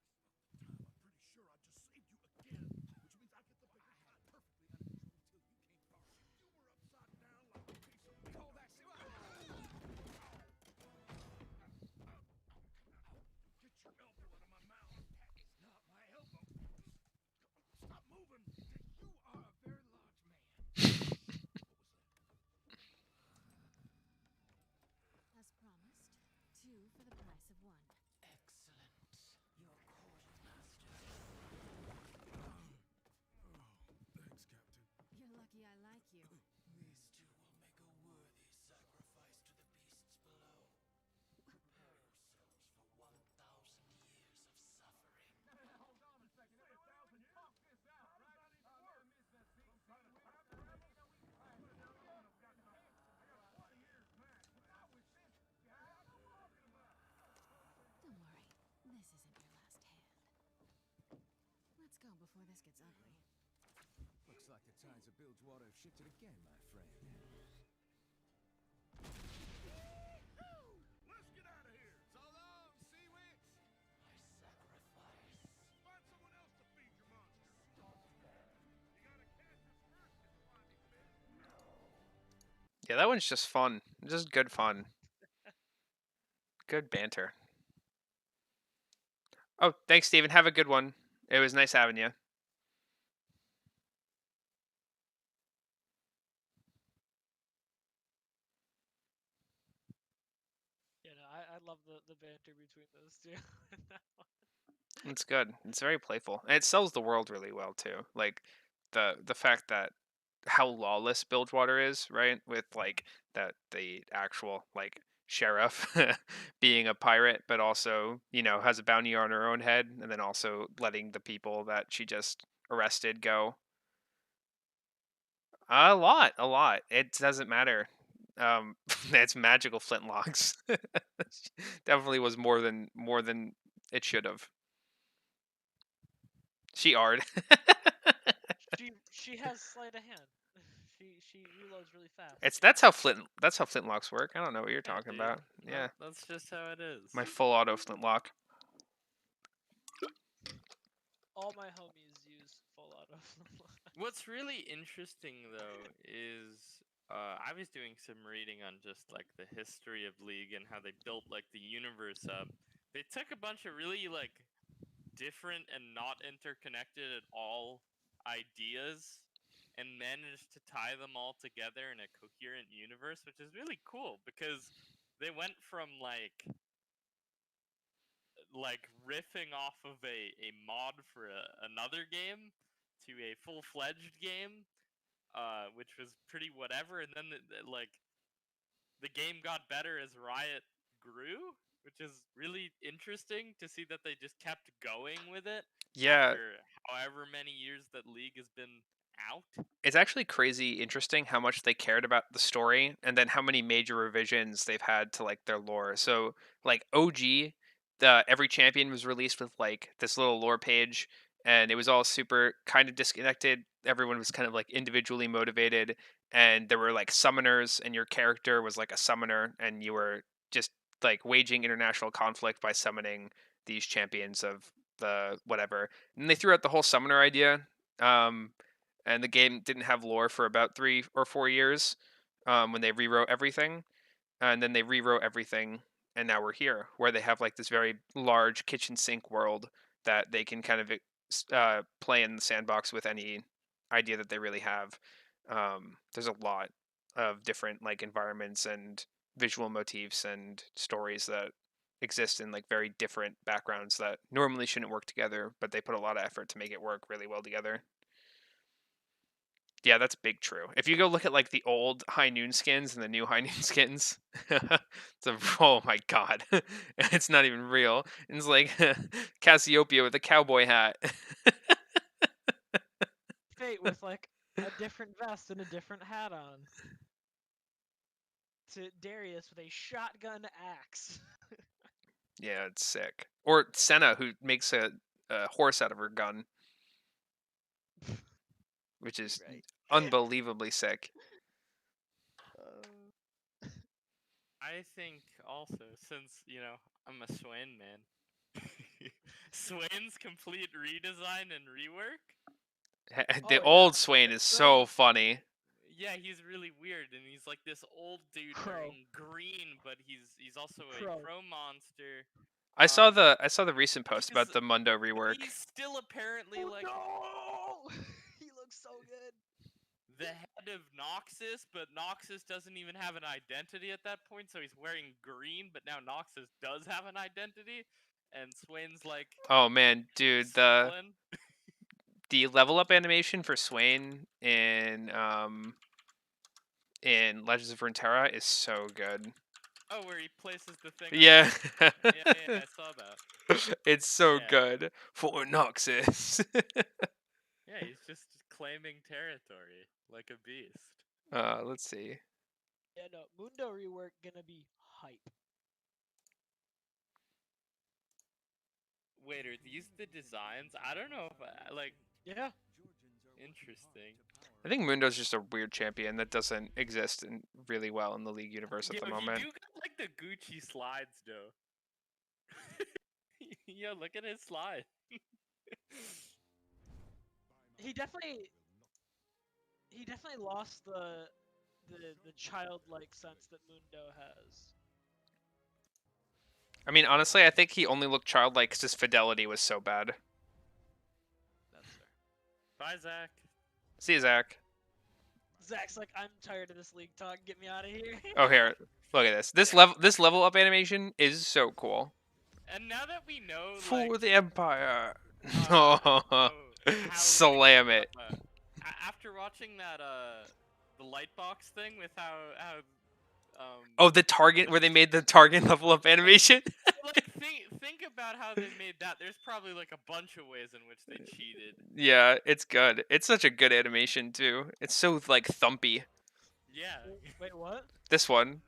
I'm pretty sure I just saved you again, which means I get the bigger cut. Perfectly under control until you came far. You were upside down like a piece of meat. Call that shit. Get your elbow out of my mouth. That is not my elbow. Stop moving. You are a very large man. As promised, 2 for the price of 1. Excellent. Your quartermaster. Thanks, Captain. You're lucky I like you. These two will make a worthy sacrifice to the beasts below. Prepare yourselves for 1,000 years of suffering. Hold on a second. 1,000 years? Talk this out, right? I'll never miss that scene. Don't worry, this isn't your last hand. Let's go before this gets ugly. Looks like the tides of Bilgewater have shifted again, my friend. Let's get out of here. So long, sea witch! I sacrifice. Find someone else to feed your monster. You gotta catch us first, you slimy fish. Yeah, that one's just fun. Just good fun. Good banter. Oh, thanks, Steven. Have a good one. It was nice having you. Yeah, no, I love the banter between those two. in that one. It's good. It's very playful. And it sells the world really well too. Like the fact that how lawless Bilgewater is, right? With like that the actual like sheriff being a pirate, but also, has a bounty on her own head, and then also letting the people that she just arrested go. A lot. It doesn't matter. It's magical flintlocks. Definitely was more than it should have. She art. She has sleight of hand. She reloads really fast. That's how flintlocks work. I don't know what you're Yeah, talking dude. about. Yeah, That's just how it is. my full auto flintlock. All my homies use full auto. What's really interesting though is I was doing some reading on just like the history of League and how they built like the universe up. They took a bunch of really like different and not interconnected at all ideas and managed to tie them all together in a coherent universe, which is really cool because they went from like riffing off of a mod for another game to a full-fledged game, which was pretty whatever, and then the game got better as Riot grew, which is really interesting to see that they just kept going with it Yeah, after however many years that League has been out. it's actually crazy interesting how much they cared about the story, and then how many major revisions they've had to like their lore. So like OG, every champion was released with like this little lore page, and it was all super kind of disconnected. Everyone was kind of like individually motivated, and there were like summoners, and your character was like a summoner, and you were just like waging international conflict by summoning these champions of the whatever. And they threw out the whole summoner idea. Um, and the game didn't have lore for about 3 or 4 years, when they rewrote everything, and then they rewrote everything, and now we're here where they have like this very large kitchen sink world that they can kind of play in the sandbox with any idea that they really have. There's a lot of different like environments and visual motifs and stories that exist in like very different backgrounds that normally shouldn't work together, but they put a lot of effort to make it work really well together. Yeah, that's big true. If you go look at like the old High Noon skins and the new High Noon skins, oh my god, it's not even real. It's like Cassiopeia with a cowboy hat. Fate with like a different vest and a different hat on. To Darius with a shotgun axe. Yeah, it's sick. Or Senna, who makes a horse out of her gun, which is Right. unbelievably sick. I think also, since, I'm a Swain man, Swain's complete redesign and rework. The Oh, old yeah. Swain is so funny. Yeah, he's really weird, and he's like this old dude wearing green, but he's also a crow monster. I saw the recent post about the Mundo rework. He's still apparently like No! He looks so good. the head of Noxus, but Noxus doesn't even have an identity at that point, so he's wearing green, but now Noxus does have an identity, and Swain's like, oh man, dude, the level up animation for Swain in Legends of Runeterra is so good. oh, where he places the thing. Yeah. Yeah, I saw that. It's so good for Noxus. Yeah, he's just claiming territory like a beast. Let's see. Yeah, no, Mundo rework gonna be hype. Wait, are these the designs? I don't know if Yeah. Interesting. I think Mundo's just a weird champion that doesn't exist really well in the League universe at the moment. You got like the Gucci slides, though. Yo, look at his slide. He definitely lost the childlike sense that Mundo has. I mean, honestly, I think he only looked childlike because his fidelity was so bad. That's fair. Bye, Zach. See you, Zach. Zach's like, I'm tired of this league talk. Get me out of here. Oh, here, look at this. This level up animation is so cool. And now that we know, For the Empire. Slam it. After watching that the Lightbox thing with how Oh, the target where they made the target level up animation. Like think about how they made that. There's probably like a bunch of ways in which they cheated. Yeah, it's good. It's such a good animation too. It's so like thumpy. Yeah. Wait, what? This one,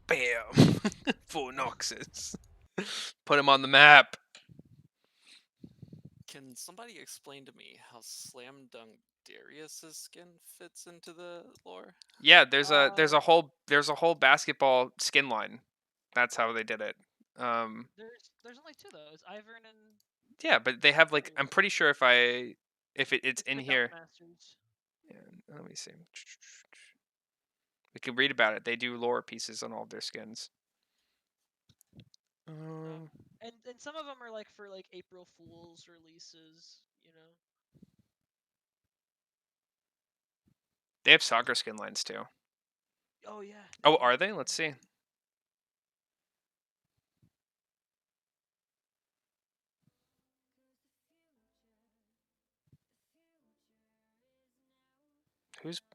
bam, full Noxus. Put him on the map. Can somebody explain to me how Slam Dunk Darius's skin fits into the lore? Yeah, there's a whole basketball skin line. That's how they did it. There's only two though. It's Ivern and Yeah, but they have like I'm pretty sure if it's in the here. Dunk Masters. Yeah, let me see. We can read about it. They do lore pieces on all of their skins. And some of them are like for like April Fools releases, you know. They have soccer skin lines too. Oh yeah. Oh, are they? Let's see.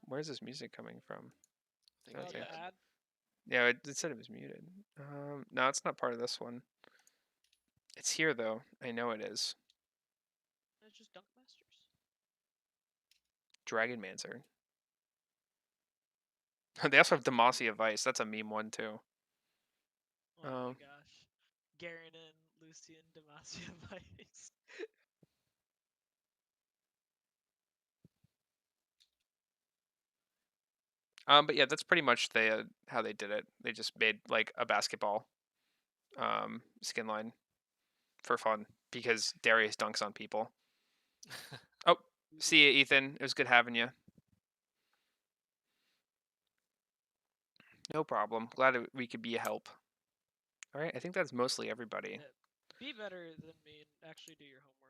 Where's this music coming from? The ad? Yeah, it said it was muted. No, it's not part of this one. It's here though. I know it is. It's just Dunk Masters. Dragon Mancer. They also have Demacia Vice. That's a meme one too. Oh my gosh. Garen and Lucian Demacia Vice. But yeah, that's pretty much how they did it. They just made like a basketball skin line for fun because Darius dunks on people. Oh, see you, Ethan. It was good having you. No problem. Glad we could be a help. All right, I think that's mostly everybody. Be better than me and actually do your homework.